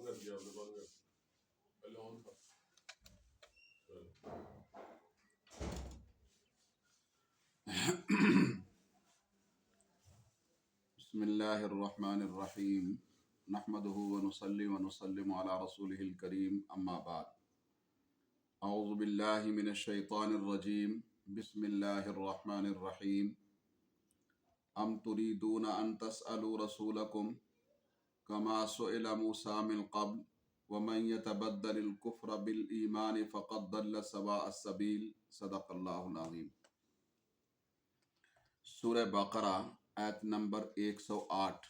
کر دیا آپ نے بند کر پہلے آن تھا. بسم اللہ الرحمن الرحیم نحمده ونصلي ونسلم على رسوله الكريم اما بعد اعوذ باللہ من الشیطان الرجیم بسم اللہ الرحمن الرحیم ام تريدون ان تسألوا رسولكم كما سئل موسى من قبل ومن يتبدل الكفر بالإيمان فقد ضل سواء السبيل صدق اللہ العظیم. سورہ بقرہ آیت نمبر 108.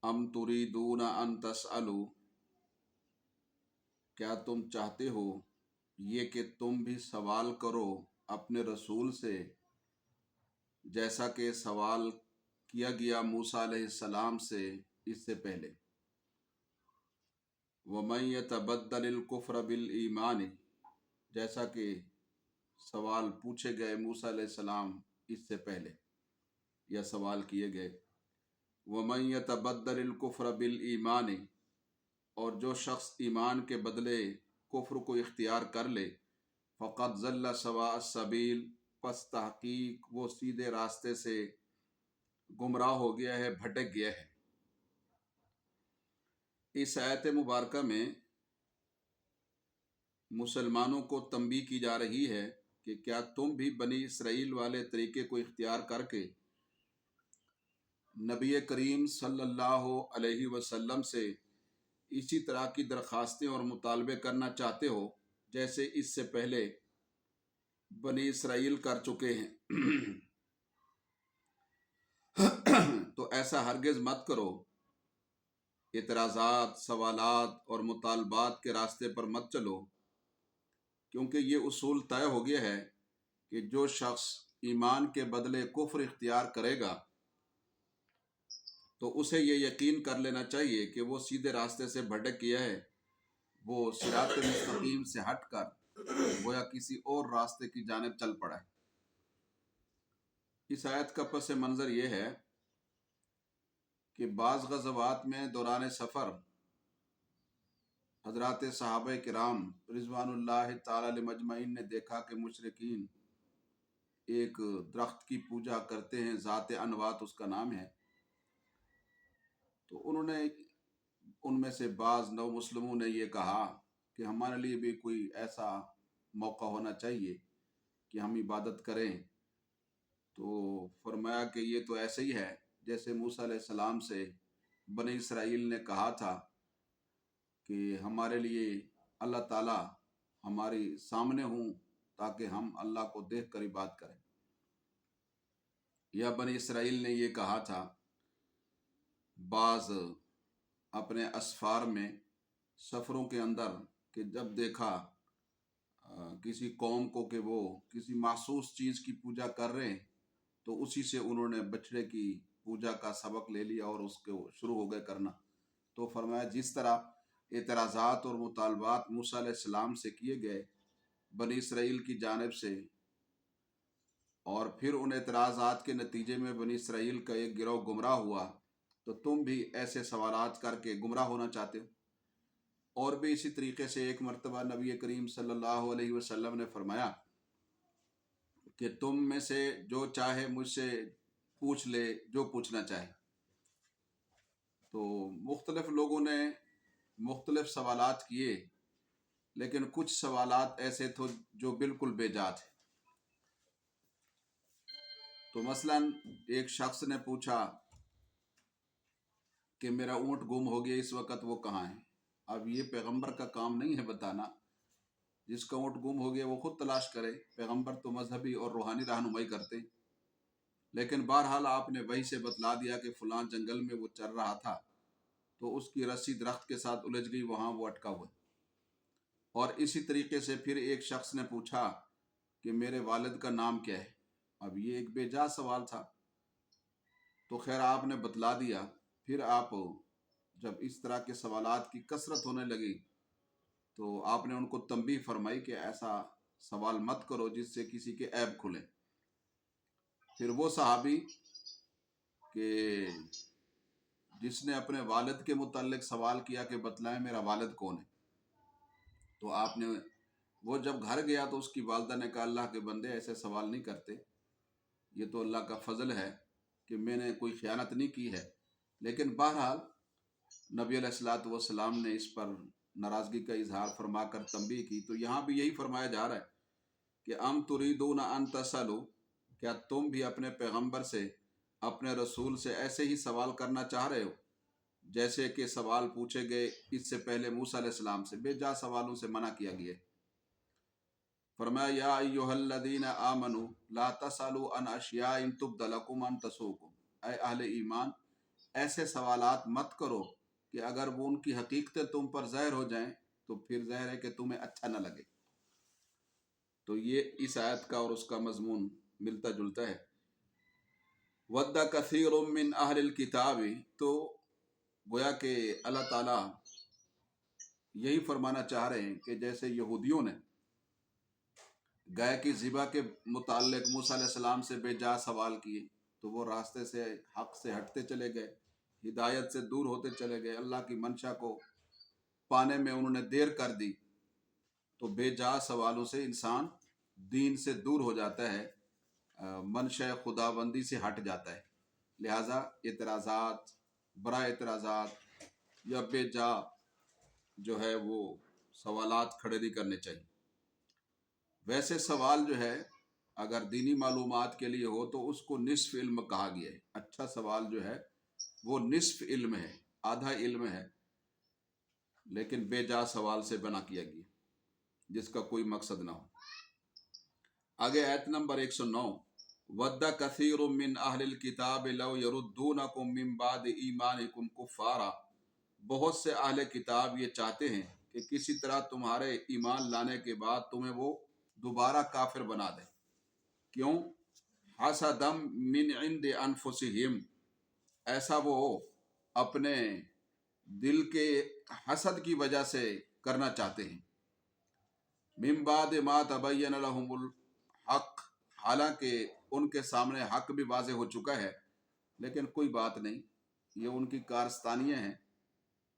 ام تريدون ان تسألوا، کیا تم چاہتے ہو یہ کہ تم بھی سوال کرو اپنے رسول سے جیسا کہ سوال کیا گیا موسیٰ علیہ السلام سے اس سے پہلے. وَمَن يَتَبَدَّلِ الْكُفْرَ بِالْإِيمَانِ، جیسا کہ سوال پوچھے گئے موسیٰ علیہ السلام اس سے پہلے یا سوال کیے گئے. وَمَن يَتَبَدَّلِ الْكُفْرَ بِالْإِيمَانِ، اور جو شخص ایمان کے بدلے کفر کو اختیار کر لے فقد ضل سواء السبیل، پس تحقیق وہ سیدھے راستے سے گمراہ ہو گیا ہے، بھٹک گیا ہے. اس آیت مبارکہ میں مسلمانوں کو تنبیہ کی جا رہی ہے کہ کیا تم بھی بنی اسرائیل والے طریقے کو اختیار کر کے نبی کریم صلی اللہ علیہ وسلم سے اسی طرح کی درخواستیں اور مطالبے کرنا چاہتے ہو جیسے اس سے پہلے بنی اسرائیل کر چکے ہیں. تو ایسا ہرگز مت کرو. اعتراضات، سوالات اور مطالبات کے راستے پر مت چلو، کیونکہ یہ اصول طے ہو گیا ہے کہ جو شخص ایمان کے بدلے کفر اختیار کرے گا تو اسے یہ یقین کر لینا چاہیے کہ وہ سیدھے راستے سے بھٹک گیا ہے، وہ صراط مستقیم سے ہٹ کر گویا کسی اور راستے کی جانب چل پڑا ہے. اس آیت کا پس منظر یہ ہے کہ بعض غزوات میں دوران سفر حضرات صحابہ کرام رضوان اللہ تعالی علیہ مجمعین نے دیکھا کہ مشرکین ایک درخت کی پوجا کرتے ہیں، ذات انوات اس کا نام ہے. تو انہوں نے ان میں سے بعض نو مسلموں نے یہ کہا کہ ہمارے لیے بھی کوئی ایسا موقع ہونا چاہیے کہ ہم عبادت کریں. تو فرمایا کہ یہ تو ایسے ہی ہے جیسے موسیٰ علیہ السلام سے بنی اسرائیل نے کہا تھا کہ ہمارے لیے اللہ تعالیٰ ہماری سامنے ہوں تاکہ ہم اللہ کو دیکھ کر عبادت کریں. یا بنی اسرائیل نے یہ کہا تھا بعض اپنے اسفار میں سفروں کے اندر کہ جب دیکھا کسی قوم کو کہ وہ کسی مخصوص چیز کی پوجا کر رہے ہیں تو اسی سے انہوں نے بچڑے کی پوجا کا سبق لے لیا اور اس کو شروع ہو گئے کرنا. تو فرمایا جس طرح اعتراضات اور مطالبات موسیٰ علیہ السلام سے کیے گئے بنی اسرائیل کی جانب سے، اور پھر ان اعتراضات کے نتیجے میں بنی اسرائیل کا ایک گروہ گمراہ ہوا، تو تم بھی ایسے سوالات کر کے گمراہ ہونا چاہتے ہو. اور بھی اسی طریقے سے ایک مرتبہ نبی کریم صلی اللہ علیہ وسلم نے فرمایا کہ تم میں سے جو چاہے مجھ سے پوچھ لے جو پوچھنا چاہے. تو مختلف لوگوں نے مختلف سوالات کیے، لیکن کچھ سوالات ایسے تھے جو بالکل بے جا تھے. تو مثلا ایک شخص نے پوچھا کہ میرا اونٹ گم ہو گیا، اس وقت وہ کہاں ہے؟ اب یہ پیغمبر کا کام نہیں ہے بتانا. جس کا اونٹ گم ہو گیا وہ خود تلاش کرے، پیغمبر تو مذہبی اور روحانی رہنمائی کرتے. لیکن بہرحال آپ نے وحی سے بتلا دیا کہ فلاں جنگل میں وہ چر رہا تھا تو اس کی رسی درخت کے ساتھ الجھ گئی، وہاں وہ اٹکا ہوا. اور اسی طریقے سے پھر ایک شخص نے پوچھا کہ میرے والد کا نام کیا ہے. اب یہ ایک بے جا سوال تھا، تو خیر آپ نے بتلا دیا. پھر آپ جب اس طرح کے سوالات کی کثرت ہونے لگی تو آپ نے ان کو تنبیہ فرمائی کہ ایسا سوال مت کرو جس سے کسی کے عیب کھلے. پھر وہ صحابی کہ جس نے اپنے والد کے متعلق سوال کیا کہ بتلائیں میرا والد کون ہے، تو آپ نے وہ جب گھر گیا تو اس کی والدہ نے کہا اللہ کے بندے ایسے سوال نہیں کرتے، یہ تو اللہ کا فضل ہے کہ میں نے کوئی خیانت نہیں کی ہے۔ لیکن بہرحال نبی علیہ الصلوۃ والسلام نے اس پر ناراضگی کا اظہار فرما کر تنبیہ کی۔ تو یہاں بھی یہی فرمایا جا رہا ہے کہ ام تریدون ان تسألوا، کیا تم بھی اپنے پیغمبر سے، اپنے رسول سے ایسے ہی سوال کرنا چاہ رہے ہو جیسے کہ سوال پوچھے گئے اس سے پہلے موسیٰ علیہ السلام سے؟ بے جا سوالوں سے منع کیا گیا ہے۔ فرمایا یا ایھا الذین آمنوا لا تسألوا عن اشیاء تبد لکم ان تسؤکم، اے اہل ایمان ایسے سوالات مت کرو کہ اگر وہ ان کی حقیقتیں تم پر ظاہر ہو جائیں تو پھر ظاہر ہے کہ تمہیں اچھا نہ لگے۔ تو یہ اس آیت کا اور اس کا مضمون ملتا جلتا ہے۔ وَدَّ كَثِيرٌ مِّنْ أَهْلِ الْكِتَابِ، تو گویا کہ اللہ تعالیٰ یہی فرمانا چاہ رہے ہیں کہ جیسے یہودیوں نے گائے کی ذبح کے متعلق موسیٰ علیہ السلام سے بے جا سوال کیے تو وہ راستے سے، حق سے ہٹتے چلے گئے، ہدایت سے دور ہوتے چلے گئے، اللہ کی منشا کو پانے میں انہوں نے دیر کر دی، تو بے جا سوالوں سے انسان دین سے دور ہو جاتا ہے، منشا خدا بندی سے ہٹ جاتا ہے۔ لہٰذا اعتراضات، برا اعتراضات یا بے جا جو ہے وہ سوالات کھڑے نہیں کرنے چاہیے۔ ویسے سوال جو ہے اگر دینی معلومات کے لیے ہو تو اس کو نصف علم کہا گیا ہے۔ اچھا سوال جو ہے وہ نصف علم ہے، آدھا علم ہے، لیکن بے جا سوال سے بنا کیا گیا جس کا کوئی مقصد نہ ہو۔ آگے آیت نمبر 109، وَدَّ كَثِيرٌ مِّنْ أَهْلِ الْكِتَابِ لَوْ يَرُدُّونَكُم مِّن بَعْدِ إِيمَانِكُمْ كُفَّارًا، بہت سے اہل کتاب یہ چاہتے ہیں کہ کسی طرح تمہارے ایمان لانے کے بعد تمہیں وہ دوبارہ کافر بنا دیں۔ کیوں؟ حَسَدًا مِّنْ عِنْدِ أَنفُسِهِمْ، ایسا وہ اپنے دل کے حسد کی وجہ سے کرنا چاہتے ہیں۔ مِن بَعْدِ مَا تَبَيَّنَ لَهُمُ الْحَقُّ، حالانکہ ان کے سامنے حق بھی واضح ہو چکا ہے، لیکن کوئی بات نہیں، یہ ان کی کارستانیاں ہیں،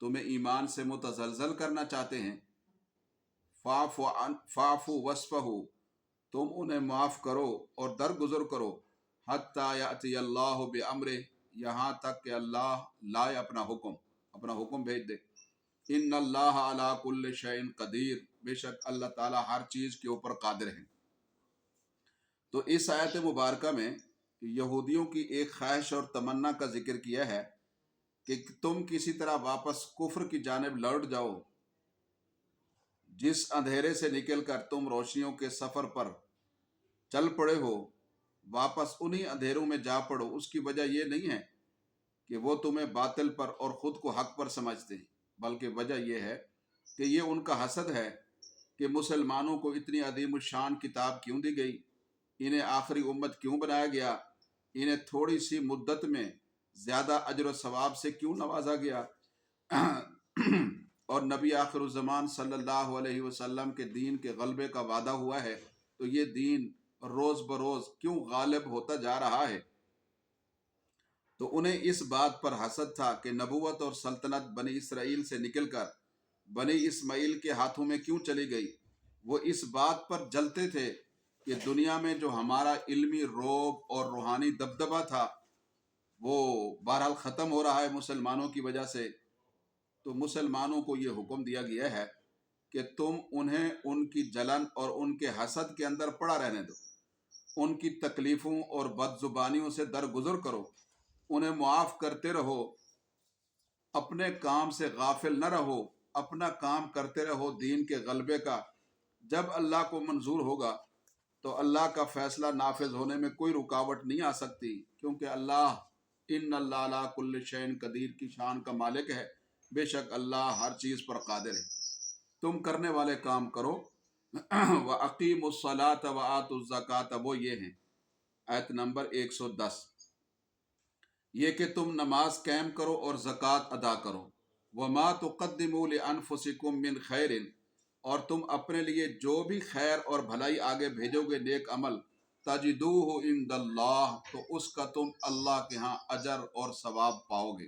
تمہیں ایمان سے متزلزل کرنا چاہتے ہیں۔ فَاعْفُوا وَاصْفَحُوا، تم انہیں معاف کرو اور درگزر کرو، حَتَّى يَأْتِيَ اللَّهُ بِأَمْرِهِ، یہاں تک کہ اللہ لائے اپنا حکم بھیج دے۔ ان اللہ علی کل شیء قدیر، بے شک اللہ تعالیٰ ہر چیز کے اوپر قادر ہے۔ تو اس آیت مبارکہ میں یہودیوں کی ایک خواہش اور تمنا کا ذکر کیا ہے کہ تم کسی طرح واپس کفر کی جانب لوٹ جاؤ، جس اندھیرے سے نکل کر تم روشنیوں کے سفر پر چل پڑے ہو، واپس انہی اندھیروں میں جا پڑو۔ اس کی وجہ یہ نہیں ہے کہ وہ تمہیں باطل پر اور خود کو حق پر سمجھتے ہیں، بلکہ وجہ یہ ہے کہ یہ ان کا حسد ہے کہ مسلمانوں کو اتنی عظیم الشان کتاب کیوں دی گئی، انہیں آخری امت کیوں بنایا گیا، انہیں تھوڑی سی مدت میں زیادہ اجر و ثواب سے کیوں نوازا گیا، اور نبی آخر الزمان صلی اللہ علیہ وسلم کے دین کے غلبے کا وعدہ ہوا ہے، تو یہ دین روز بروز کیوں غالب ہوتا جا رہا ہے۔ تو انہیں اس بات پر حسد تھا کہ نبوت اور سلطنت بنی اسرائیل سے نکل کر بنی اسماعیل کے ہاتھوں میں کیوں چلی گئی۔ وہ اس بات پر جلتے تھے کہ دنیا میں جو ہمارا علمی روب اور روحانی دبدبہ تھا وہ بہرحال ختم ہو رہا ہے مسلمانوں کی وجہ سے۔ تو مسلمانوں کو یہ حکم دیا گیا ہے کہ تم انہیں ان کی جلن اور ان کے حسد کے اندر پڑا رہنے دو، ان کی تکلیفوں اور بد زبانیوں سے درگزر کرو، انہیں معاف کرتے رہو، اپنے کام سے غافل نہ رہو، اپنا کام کرتے رہو دین کے غلبے کا۔ جب اللہ کو منظور ہوگا تو اللہ کا فیصلہ نافذ ہونے میں کوئی رکاوٹ نہیں آ سکتی، کیونکہ اللہ ان اللہ علی کل شیء قدیر کی شان کا مالک ہے، بے شک اللہ ہر چیز پر قادر ہے۔ تم کرنے والے کام کرو۔ وَأَقِيمُوا الصَّلَاةَ وَآتُوا الزَّكَاةَ، وہ یہ ہیں آیت نمبر 110، یہ کہ تم نماز قائم کرو اور زکوٰۃ ادا کرو۔ وَمَا تُقَدِّمُوا لِأَنفُسِكُم مِّن خَيْرٍ، اور تم اپنے لیے جو بھی خیر اور بھلائی آگے بھیجو گے نیک عمل، تَجِدُوهُ عِندَ اللَّهِ، تو اس کا تم اللہ کے ہاں اجر اور ثواب پاؤ گے۔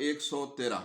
113,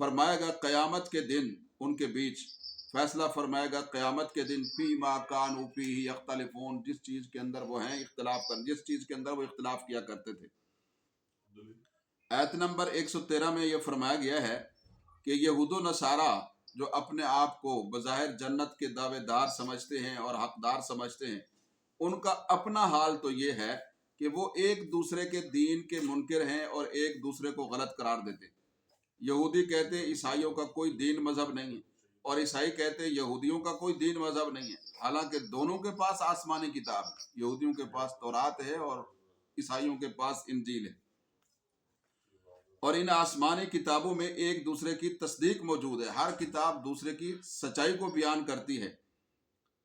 فرمائے گا قیامت کے دن ان کے بیچ فیصلہ فرمائے گا قیامت کے دن فی ما کانوا فیہ یختلفون، جس چیز کے اندر وہ ہیں اختلاف کر، جس چیز کے اندر وہ اختلاف کیا کرتے تھے۔ آیت نمبر 113 میں یہ فرمایا گیا ہے کہ یہود و نصارہ جو اپنے آپ کو بظاہر جنت کے دعوے دار سمجھتے ہیں اور حقدار سمجھتے ہیں، ان کا اپنا حال تو یہ ہے کہ وہ ایک دوسرے کے دین کے منکر ہیں اور ایک دوسرے کو غلط قرار دیتے ہیں۔ یہودی کہتے ہیں عیسائیوں کا کوئی دین مذہب نہیں ہے، اور عیسائی کہتے ہیں یہودیوں کا کوئی دین مذہب نہیں ہے، حالانکہ دونوں کے پاس آسمانی کتاب ہے، یہودیوں کے پاس تورات ہے اور عیسائیوں کے پاس انجیل ہے، اور ان آسمانی کتابوں میں ایک دوسرے کی تصدیق موجود ہے، ہر کتاب دوسرے کی سچائی کو بیان کرتی ہے۔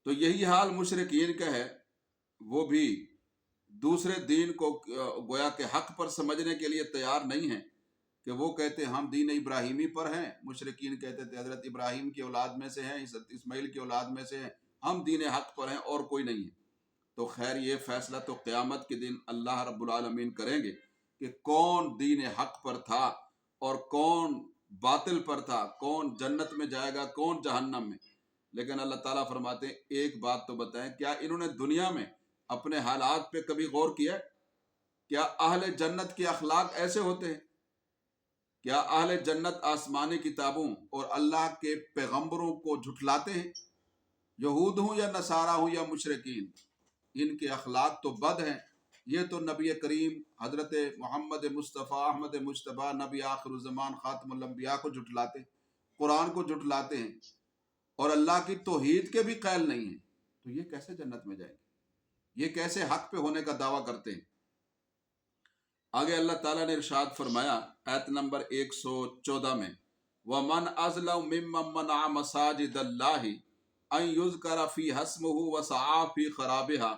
تو یہی حال مشرکین کا ہے، وہ بھی دوسرے دین کو گویا کہ حق پر سمجھنے کے لیے تیار نہیں ہیں، کہ وہ کہتے ہیں ہم دین ابراہیمی پر ہیں، مشرکین کہتے تھے حضرت ابراہیم کی اولاد میں سے ہیں، حضرت اسماعیل کی اولاد میں سے ہیں، ہم دین حق پر ہیں اور کوئی نہیں ہے۔ تو خیر یہ فیصلہ تو قیامت کے دن اللہ رب العالمین کریں گے کہ کون دین حق پر تھا اور کون باطل پر تھا، کون جنت میں جائے گا کون جہنم میں۔ لیکن اللہ تعالیٰ فرماتے ہیں ایک بات تو بتائیں، کیا انہوں نے دنیا میں اپنے حالات پہ کبھی غور کیا؟ کیا اہل جنت کے اخلاق ایسے ہوتے ہیں؟ کیا اہل جنت آسمانی کتابوں اور اللہ کے پیغمبروں کو جھٹلاتے ہیں؟ یہود ہوں یا نصارہ ہوں یا مشرکین، ان کے اخلاق تو بد ہیں۔ یہ تو نبی کریم حضرت محمد مصطفیٰ احمد مجتبیٰ نبی آخر الزمان خاتم الانبیاء کو جھٹلاتے ہیں، قرآن کو جھٹلاتے ہیں، اور اللہ کی توحید کے بھی قائل نہیں ہیں، تو یہ کیسے جنت میں جائیں گے؟ یہ کیسے حق پہ ہونے کا دعویٰ کرتے ہیں؟ آگے اللہ تعالیٰ نے ارشاد فرمایا آیت نمبر 114 میں، وَمَنْ أَظْلَمُ مِمَّنْ مَنَعَ مَسَاجِدَ اللَّهِ أَنْ يُذْكَرَ فِيهَا اسْمُهُ وَسَعَىٰ فِي خَرَابِهَا،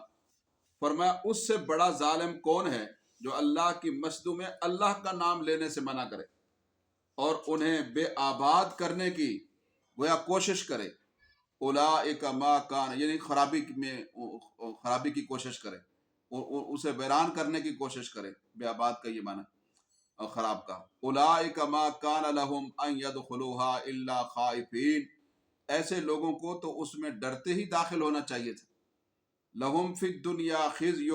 فرمایا اس سے بڑا ظالم کون ہے جو اللہ کی مسجدوں میں اللہ کا نام لینے سے منع کرے اور انہیں بے آباد کرنے کی گویا کوشش کرے۔ اولئک ما کان، یعنی خرابی کی کوشش کرے، اسے ویران کرنے کی کوشش کرے، بے آباد کا یہ معنی اور خراب کا۔ اولئک ما کان لہم ان یدخلوها الا خائفین، ایسے لوگوں کو تو اس میں ڈرتے ہی داخل ہونا چاہیے تھا۔ لہم فی الدنیا خزی،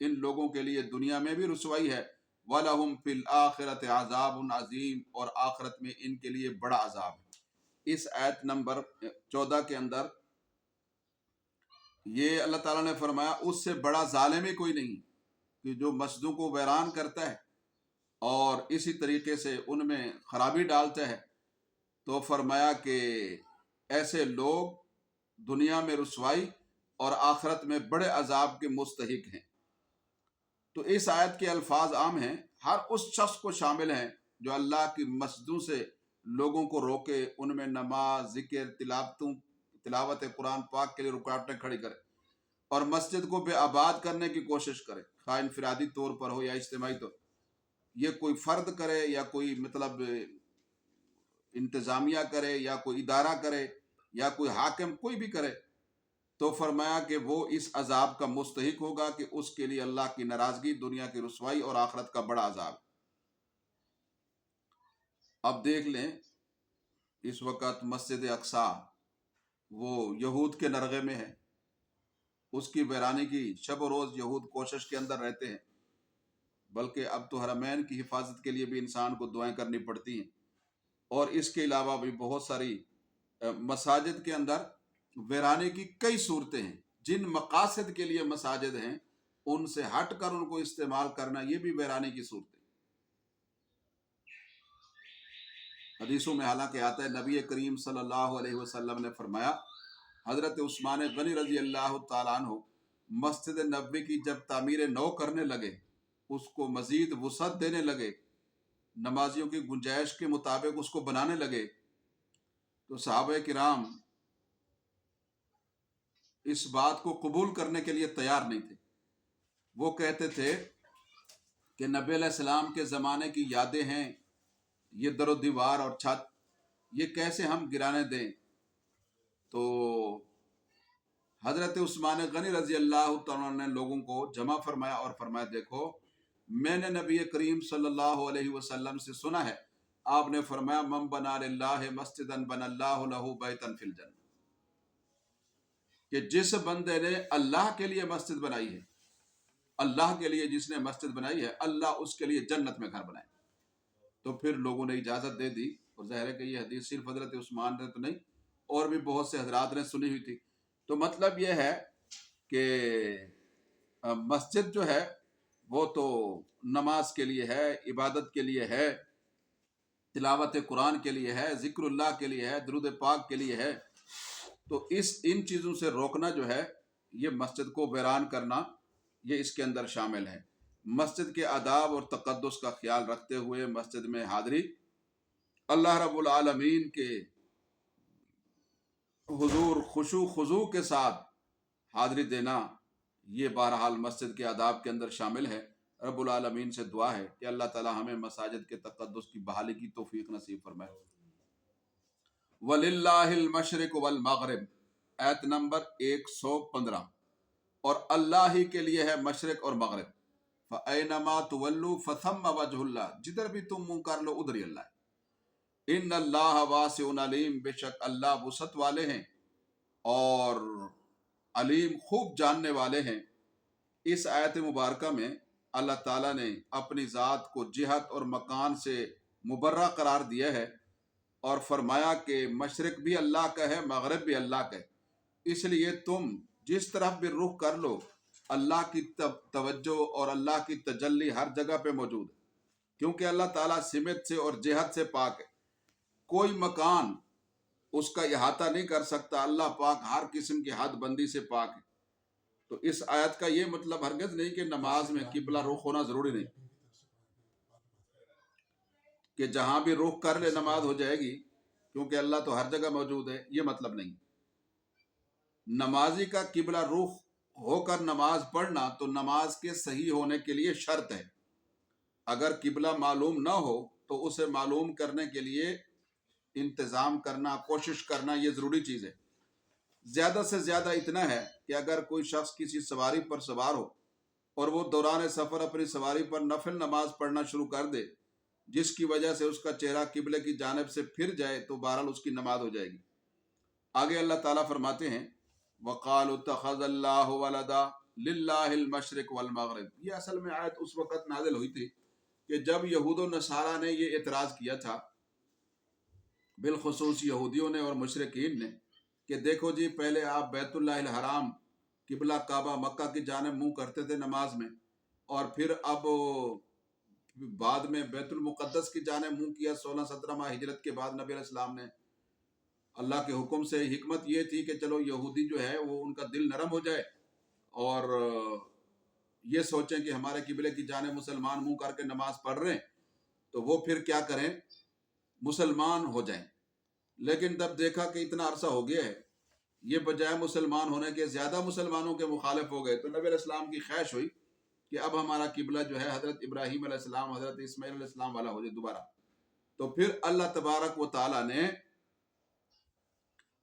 ان لوگوں کے لیے دنیا میں بھی رسوائی ہے، وَلَهُمْ فِي الْآخِرَةِ عَذَابٌ عَظِيمٌ، اور آخرت میں ان کے لیے بڑا عذاب ہے۔ اس آیت نمبر 14 کے اندر یہ اللہ تعالیٰ نے فرمایا اس سے بڑا ظالم ہی کوئی نہیں کہ جو مسجدوں کو ویران کرتا ہے اور اسی طریقے سے ان میں خرابی ڈالتا ہے۔ تو فرمایا کہ ایسے لوگ دنیا میں رسوائی اور آخرت میں بڑے عذاب کے مستحق ہیں۔ تو اس آیت کے الفاظ عام ہیں، ہر اس شخص کو شامل ہیں جو اللہ کی مسجدوں سے لوگوں کو روکے، ان میں نماز، ذکر، تلاوت قرآن پاک کے لیے رکاوٹیں کھڑی کرے اور مسجد کو بے آباد کرنے کی کوشش کرے، خواہ انفرادی طور پر ہو یا اجتماعی طور، یہ کوئی فرد کرے یا کوئی انتظامیہ کرے یا کوئی ادارہ کرے یا کوئی حاکم، کوئی بھی کرے، تو فرمایا کہ وہ اس عذاب کا مستحق ہوگا کہ اس کے لیے اللہ کی ناراضگی، دنیا کی رسوائی اور آخرت کا بڑا عذاب۔ اب دیکھ لیں اس وقت مسجد اقصیٰ وہ یہود کے نرغے میں ہے، اس کی ویرانی کی شب و روز یہود کوشش کے اندر رہتے ہیں، بلکہ اب تو حرمین کی حفاظت کے لیے بھی انسان کو دعائیں کرنی پڑتی ہیں، اور اس کے علاوہ بھی بہت ساری مساجد کے اندر ویرانے کی کئی صورتیں ہیں۔ جن مقاصد کے لیے مساجد ہیں ان سے ہٹ کر ان کو استعمال کرنا، یہ بھی ویرانے کی صورتیں۔ حدیثوں میں حالانکہ آتا ہے، نبی کریم صلی اللہ علیہ وسلم نے فرمایا، حضرت عثمان غنی رضی اللہ تعالیٰ عنہ مسجد نبوی کی جب تعمیر نو کرنے لگے، اس کو مزید وسعت دینے لگے، نمازیوں کی گنجائش کے مطابق اس کو بنانے لگے، تو صحابہ کرام اس بات کو قبول کرنے کے لیے تیار نہیں تھے۔ وہ کہتے تھے کہ نبی علیہ السلام کے زمانے کی یادیں ہیں، یہ در و دیوار اور چھت، یہ کیسے ہم گرانے دیں؟ تو حضرت عثمان غنی رضی اللہ تعالیٰ نے لوگوں کو جمع فرمایا اور فرمایا، دیکھو میں نے نبی کریم صلی اللہ علیہ وسلم سے سنا ہے آپ نے فرمایا من بنا للہ مسجدن بنا اللہ لہ بیتن فی الجنہ، کہ جس بندے نے اللہ کے لیے مسجد بنائی ہے، اللہ کے لیے جس نے مسجد بنائی ہے، اللہ اس کے لیے جنت میں گھر بنائے۔ تو پھر لوگوں نے اجازت دے دی، اور ظاہر ہے کہ یہ حدیث صرف حضرت عثمان نے تو نہیں، اور بھی بہت سے حضرات نے سنی ہوئی تھی۔ تو مطلب یہ ہے کہ مسجد جو ہے وہ تو نماز کے لیے ہے، عبادت کے لیے ہے، تلاوت قرآن کے لیے ہے، ذکر اللہ کے لیے ہے، درود پاک کے لیے ہے۔ تو ان چیزوں سے روکنا جو ہے، یہ مسجد کو ویران کرنا، یہ اس کے اندر شامل ہے۔ مسجد کے آداب اور تقدس کا خیال رکھتے ہوئے مسجد میں حاضری، اللہ رب العالمین کے حضور خشوع خضوع کے ساتھ حاضری دینا، یہ بہرحال مسجد کے آداب کے اندر شامل ہے۔ رب العالمین سے دعا ہے کہ اللہ تعالی ہمیں مساجد کے تقدس کی بحالی کی توفیق نصیب فرمائے۔ وَلِلَّهِ الْمَشْرِقُ وَالْمَغْرِبُ، آیت نمبر 115، اور اللہ ہی کے لیے ہے مشرق اور مغرب۔ فَأَيْنَمَا تُوَلُّوا فَثَمَّ وَجْهُ اللَّهِ، جدھر بھی تم منہ کر لو ادھر ہی اللہ ہے۔ ان اللہ واسع علیم، بے شک اللہ وسعت والے ہیں اور علیم خوب جاننے والے ہیں۔ اس آیت مبارکہ میں اللہ تعالیٰ نے اپنی ذات کو جہت اور مکان سے مبرہ قرار دیا ہے، اور فرمایا کہ مشرق بھی اللہ کا ہے، مغرب بھی اللہ کا ہے۔ اس لیے تم جس طرف بھی رخ کر لو، اللہ کی توجہ اور اللہ کی تجلی ہر جگہ پہ موجود ہے، کیونکہ اللہ تعالیٰ سمت سے اور جہت سے پاک ہے۔ کوئی مکان اس کا احاطہ نہیں کر سکتا، اللہ پاک ہر قسم کی حد بندی سے پاک ہے۔ تو اس آیت کا یہ مطلب ہرگز نہیں کہ نماز میں قبلہ رخ ہونا ضروری نہیں، کہ جہاں بھی رخ کر لے نماز ہو جائے گی، کیونکہ اللہ تو ہر جگہ موجود ہے، یہ مطلب نہیں۔ نمازی کا قبلہ رخ ہو کر نماز پڑھنا تو نماز کے صحیح ہونے کے لیے شرط ہے۔ اگر قبلہ معلوم نہ ہو تو اسے معلوم کرنے کے لیے انتظام کرنا، کوشش کرنا، یہ ضروری چیز ہے۔ زیادہ سے زیادہ اتنا ہے کہ اگر کوئی شخص کسی سواری پر سوار ہو اور وہ دوران سفر اپنی سواری پر نفل نماز پڑھنا شروع کر دے، جس کی وجہ سے اس کا چہرہ قبلے کی جانب سے پھر جائے، تو بہرحال اس کی نماز ہو جائے گی۔ آگے اللہ تعالیٰ فرماتے ہیں وَقَالُوا اتَّخَذَ اللَّهُ وَلَدًا لِلَّهِ الْمَشْرِقُ وَالْمَغْرِبُ۔ یہ اصل میں آیت اس وقت نازل ہوئی تھی کہ جب یہود و نصارہ نے یہ اعتراض کیا تھا، بالخصوص یہودیوں نے اور مشرکین نے، کہ دیکھو جی پہلے آپ بیت اللہ الحرام قبلہ کعبہ مکہ کی جانب منہ کرتے تھے نماز میں، اور پھر اب بعد میں بیت المقدس کی جانب منہ کیا 16-17 ہجرت کے بعد نبی علیہ السلام نے۔ اللہ کے حکم سے حکمت یہ تھی کہ چلو یہودی جو ہے وہ ان کا دل نرم ہو جائے اور یہ سوچیں کہ ہمارے قبلے کی جانب مسلمان منہ کر کے نماز پڑھ رہے ہیں تو وہ پھر کیا کریں، مسلمان ہو جائیں۔ لیکن تب دیکھا کہ اتنا عرصہ ہو گیا ہے، یہ بجائے مسلمان ہونے کے زیادہ مسلمانوں کے مخالف ہو گئے، تو نبی علیہ السلام کی خواہش ہوئی کہ اب ہمارا قبلہ جو ہے حضرت ابراہیم علیہ السلام، حضرت اسماعیل علیہ السلام والا ہو جائے دوبارہ۔ تو پھر اللہ تبارک و تعالیٰ نے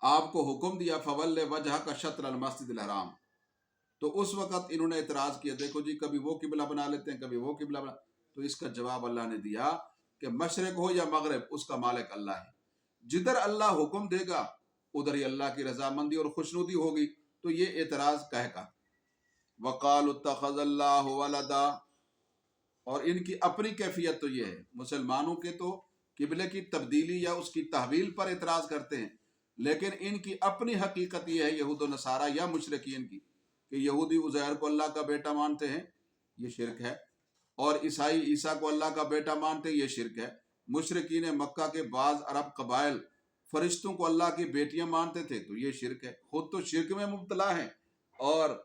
آپ کو حکم دیا فَوَلِّ وَجْهَكَ شَطْرَ الْمَسْجِدِ الْحَرَامِ۔ تو اس وقت انہوں نے اعتراض کیا، دیکھو جی کبھی وہ قبلہ بنا لیتے ہیں، کبھی وہ قبلہ بنا، تو اس کا جواب اللہ نے دیا کہ مشرق ہو یا مغرب اس کا مالک اللہ ہے، جدھر اللہ حکم دے گا ادھر ہی اللہ کی رضامندی اور خوشنودی ہوگی۔ تو یہ اعتراض کہہ کا وَقَالُوا اتَّخَذَ اللَّهُ وَلَدًا، اور ان کی اپنی کیفیت تو یہ ہے، مسلمانوں کے تو قبلے کی تبدیلی یا اس کی تحویل پر اعتراض کرتے ہیں، لیکن ان کی اپنی حقیقت یہ ہے یہود و نصارہ یا مشرکین کی، کہ یہودی عزیر کو اللہ کا بیٹا مانتے ہیں، یہ شرک ہے، اور عیسائی عیسیٰ کو اللہ کا بیٹا مانتے ہیں، یہ شرک ہے۔ مشرکین مکہ کے بعض عرب قبائل فرشتوں کو اللہ کی بیٹیاں مانتے تھے، تو یہ شرک ہے، خود تو شرک میں مبتلا ہیں، اور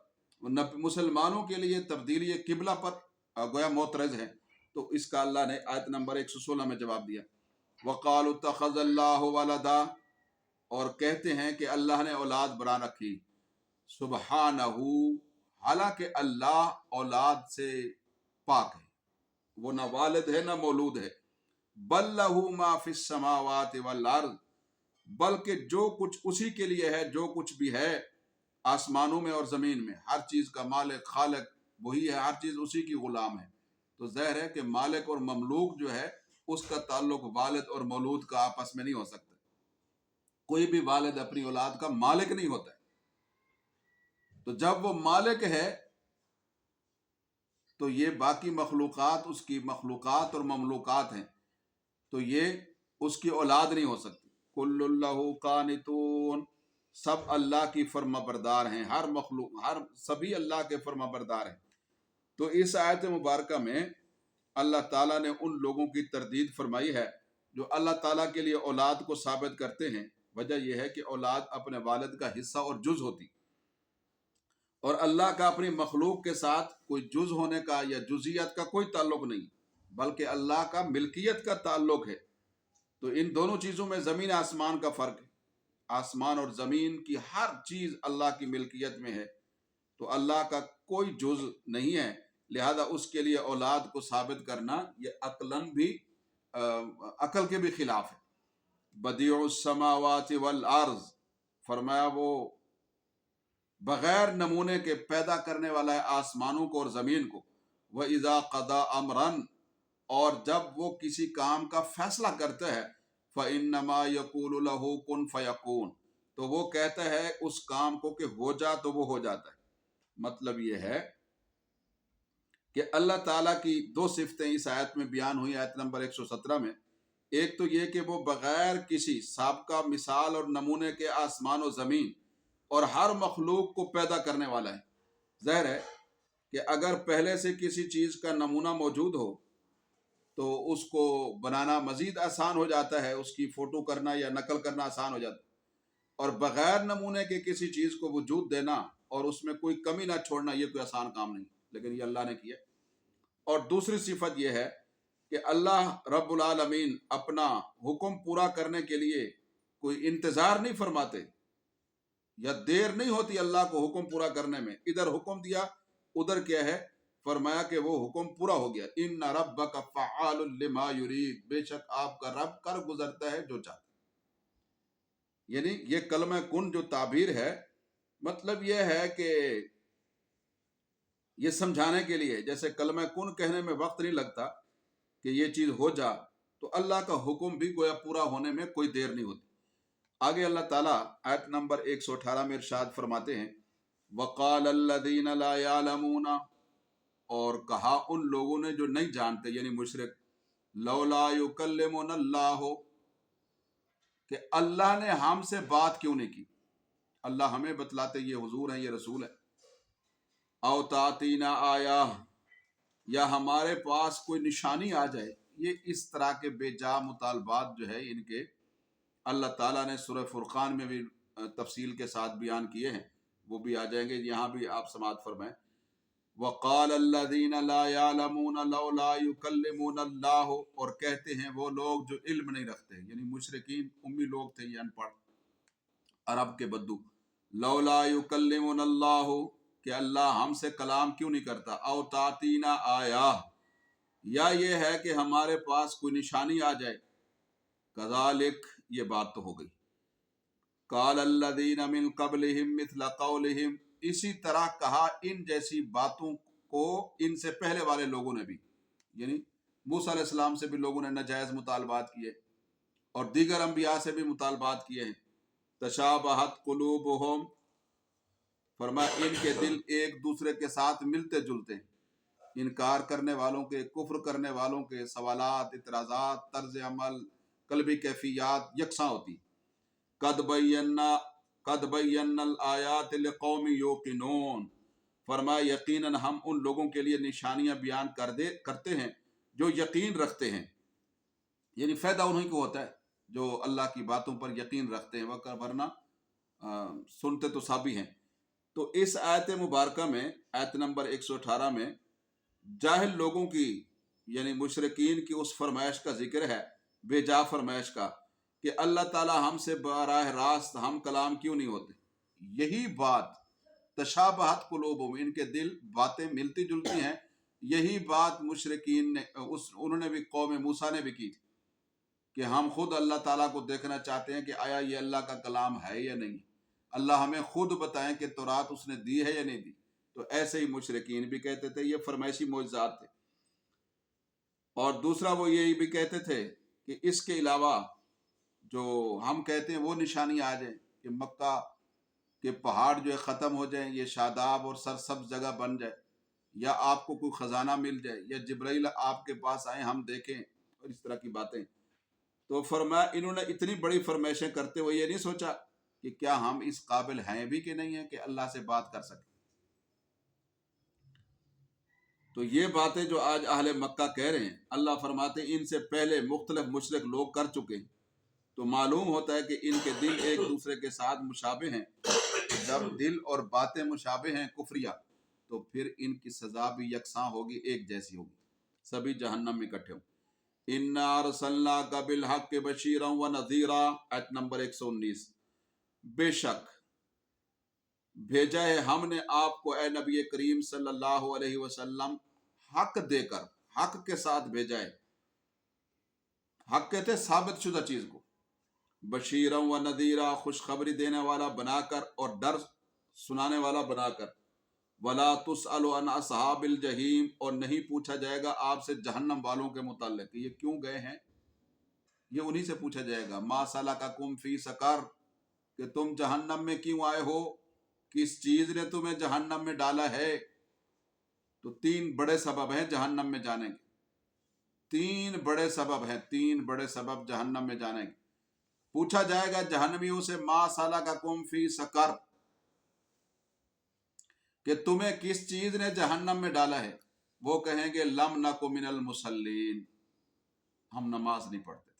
مسلمانوں کے لیے تبدیلی قبلہ پر گویا معترض ہے۔ تو اس کا اللہ نے آیت نمبر 116 میں جواب دیا وَقَالُوا اتَّخَذَ اللَّهُ وَلَدًا، اور کہتے ہیں کہ اللہ نے اولاد بنا رکھی، سبحانہ، حالانکہ اللہ اولاد سے پاک ہے، وہ نہ والد ہے نہ مولود ہے۔ بل لہ ما فی السماوات والارض، بلکہ جو کچھ اسی کے لیے ہے، جو کچھ بھی ہے آسمانوں میں اور زمین میں، ہر چیز کا مالک خالق وہی ہے، ہر چیز اسی کی غلام ہے۔ تو ظاہر ہے کہ مالک اور مملوک جو ہے اس کا تعلق والد اور مولود کا آپس میں نہیں ہو سکتا. کوئی بھی والد اپنی اولاد کا مالک نہیں ہوتا ہے. تو جب وہ مالک ہے تو یہ باقی مخلوقات اس کی مخلوقات اور مملوکات ہیں، تو یہ اس کی اولاد نہیں ہو سکتی. کل اللہ قانتون، سب اللہ کی فرما بردار ہیں، ہر مخلوق سبھی اللہ کے فرما بردار ہیں. تو اس آیت مبارکہ میں اللہ تعالیٰ نے ان لوگوں کی تردید فرمائی ہے جو اللہ تعالیٰ کے لیے اولاد کو ثابت کرتے ہیں. وجہ یہ ہے کہ اولاد اپنے والد کا حصہ اور جز ہوتی، اور اللہ کا اپنی مخلوق کے ساتھ کوئی جز ہونے کا یا جزیت کا کوئی تعلق نہیں، بلکہ اللہ کا ملکیت کا تعلق ہے. تو ان دونوں چیزوں میں زمین آسمان کا فرق ہے. آسمان اور زمین کی ہر چیز اللہ کی ملکیت میں ہے، تو اللہ کا کوئی جز نہیں ہے، لہذا اس کے لیے اولاد کو ثابت کرنا یہ عقل کے بھی خلاف ہے. بدیع السماوات والارض، فرمایا وہ بغیر نمونے کے پیدا کرنے والا ہے آسمانوں کو اور زمین کو. وَإِذَا قَضَى أَمْرًا، اور جب وہ کسی کام کا فیصلہ کرتا ہے فَإِنَّمَا يَقُولُ لَهُ كُن فَيَكُونُ، تو وہ کہتا ہے اس کام کو کہ ہو جا تو وہ ہو جاتا ہے. مطلب یہ ہے کہ اللہ تعالیٰ کی دو صفتیں اس آیت میں بیان ہوئی، آیت نمبر 117 میں. ایک تو یہ کہ وہ بغیر کسی سابقہ مثال اور نمونے کے آسمان و زمین اور ہر مخلوق کو پیدا کرنے والا ہے. ظاہر ہے کہ اگر پہلے سے کسی چیز کا نمونہ موجود ہو تو اس کو بنانا مزید آسان ہو جاتا ہے، اس کی فوٹو کرنا یا نقل کرنا آسان ہو جاتا ہے. اور بغیر نمونے کے کسی چیز کو وجود دینا اور اس میں کوئی کمی نہ چھوڑنا یہ کوئی آسان کام نہیں، لیکن یہ اللہ نے کیا. اور دوسری صفت یہ ہے کہ اللہ رب العالمین اپنا حکم پورا کرنے کے لیے کوئی انتظار نہیں فرماتے یا دیر نہیں ہوتی اللہ کو حکم پورا کرنے میں. ادھر حکم دیا، ادھر کیا ہے، فرمایا کہ وہ حکم پورا ہو گیا. ان ربک فعال لما یرید، بے شک آپ کا رب کر گزرتا ہے جو چاہتا ہے. یعنی یہ کلمہ کن جو تعبیر ہے، مطلب یہ ہے کہ یہ سمجھانے کے لیے، جیسے کلمہ کن کہنے میں وقت نہیں لگتا کہ یہ چیز ہو جا، تو اللہ کا حکم بھی گویا پورا ہونے میں کوئی دیر نہیں ہوتی. آگے اللہ تعالیٰ آیت نمبر 118 میں ارشاد فرماتے ہیں وَقَالَ الَّذِينَ لَا يَعْلَمُونَ، اور کہا ان لوگوں نے جو نہیں جانتے یعنی مشرک، لَوْلَا يُكَلِّمُنَا اللَّهُ، کہ اللہ نے ہم سے بات کیوں نہیں کی. اللہ ہمیں بتلاتے یہ حضور ہیں، یہ رسول ہے. او تاتینا آیا، یا ہمارے پاس کوئی نشانی آ جائے. یہ اس طرح کے بے جا مطالبات جو ہے ان کے اللہ تعالیٰ نے سورہ فرقان میں بھی تفصیل کے ساتھ بیان کیے ہیں، وہ بھی آ جائیں گے. یہاں بھی آپ سماعت فرمائیں. وَقَالَ الَّذِينَ لَا يَعْلَمُونَ لَوْلَا يُكَلِّمُونَ اللَّهُ، اور کہتے ہیں وہ لوگ جو علم نہیں رکھتے، یعنی مشرکین امی لوگ تھے، یہ ان پڑھ عرب کے بدو. لَوْلَا يُكَلِّمُونَ اللَّهُ، کہ اللہ ہم سے کلام کیوں نہیں کرتا. او تاتینا آیا، یا یہ ہے کہ ہمارے پاس کوئی نشانی آ جائے. کذالک، یہ بات تو ہو گئی. قال الذین من قبلہم مثل قولہم، اسی طرح کہا ان جیسی باتوں کو ان سے پہلے والے لوگوں نے بھی، یعنی موسیٰ علیہ السلام سے بھی لوگوں نے ناجائز مطالبات کیے اور دیگر انبیاء سے بھی مطالبات کیے ہیں. تشابہت قلوبہم، فرمایا ان کے دل ایک دوسرے کے ساتھ ملتے جلتے ہیں. انکار کرنے والوں کے، کفر کرنے والوں کے سوالات، اعتراضات، طرز عمل، قلبی کیفیات یکساں ہوتی. قد بینا الآیات لقوم یوقنون، فرمایا یقیناً ہم ان لوگوں کے لیے نشانیاں بیان کرتے ہیں جو یقین رکھتے ہیں. یعنی فائدہ انہیں کو ہوتا ہے جو اللہ کی باتوں پر یقین رکھتے ہیں، ورنہ سنتے تو سبھی ہیں. تو اس آیت مبارکہ میں آیت نمبر 118 میں جاہل لوگوں کی یعنی مشرکین کی اس فرمائش کا ذکر ہے، بے جا فرمائش کا، کہ اللہ تعالیٰ ہم سے براہ راست ہم کلام کیوں نہیں ہوتے. یہی بات تشابہت قلوبہم، ان کے دل باتیں ملتی جلتی ہیں. یہی بات مشرکین نے انہوں نے بھی، قوم موسیٰ نے بھی کی کہ ہم خود اللہ تعالیٰ کو دیکھنا چاہتے ہیں کہ آیا یہ اللہ کا کلام ہے یا نہیں. اللہ ہمیں خود بتائیں کہ تورات اس نے دی ہے یا نہیں دی. تو ایسے ہی مشرکین بھی کہتے تھے. یہ فرمائشی معجزات تھے. اور دوسرا وہ یہی بھی کہتے تھے کہ اس کے علاوہ جو ہم کہتے ہیں وہ نشانی آ جائے کہ مکہ کے پہاڑ جو ہے ختم ہو جائیں، یہ شاداب اور سرسبز جگہ بن جائے، یا آپ کو کوئی خزانہ مل جائے، یا جبرائیل آپ کے پاس آئے ہم دیکھیں، اور اس طرح کی باتیں. تو فرمایا انہوں نے اتنی بڑی فرمائشیں کرتے ہوئے یہ نہیں سوچا کہ کیا ہم اس قابل ہیں بھی کہ نہیں ہیں کہ اللہ سے بات کر سکیں. تو یہ باتیں جو آج اہل مکہ کہہ رہے ہیں، اللہ فرماتے ہیں ان سے پہلے مختلف مشرک لوگ کر چکے ہیں. تو معلوم ہوتا ہے کہ ان کے دل ایک دوسرے کے ساتھ مشابہ ہیں. جب دل اور باتیں مشابہ ہیں کفریہ، تو پھر ان کی سزا بھی یکساں ہوگی، ایک جیسی ہوگی، سبھی جہنم میں اکٹھے ہوں. اِنَّا أَرْسَلْنَاكَ بِالْحَقِّ بَشِيرًا وَنَذِيرًا، آیت نمبر 119. بے شک بھیجا ہے ہم نے آپ کو اے نبی کریم صلی اللہ علیہ وسلم حق دے کر، حق کے ساتھ بھیجا ہے. حق کہتے ہیں ثابت شدہ چیز کو. بشیرا و نذیرا، خوشخبری دینے والا بنا کر اور ڈر سنانے والا بنا کر. ولا تسأل عن اصحاب الجحیم، اور نہیں پوچھا جائے گا آپ سے جہنم والوں کے متعلق یہ کیوں گئے ہیں، یہ انہی سے پوچھا جائے گا. ما سلککم فی سقر، کہ تم جہنم میں کیوں آئے ہو، کس چیز نے تمہیں جہنم میں ڈالا ہے. تو 3 بڑے سبب ہیں جہنم میں جانے کے، 3 بڑے سبب ہیں، 3 بڑے سبب جہنم میں جانے کے. پوچھا جائے گا جہنمیوں سے ما سلککم فی سقر، کہ تمہیں کس چیز نے جہنم میں ڈالا ہے. وہ کہیں گے لم نک من المصلین، ہم نماز نہیں پڑھتے تھے،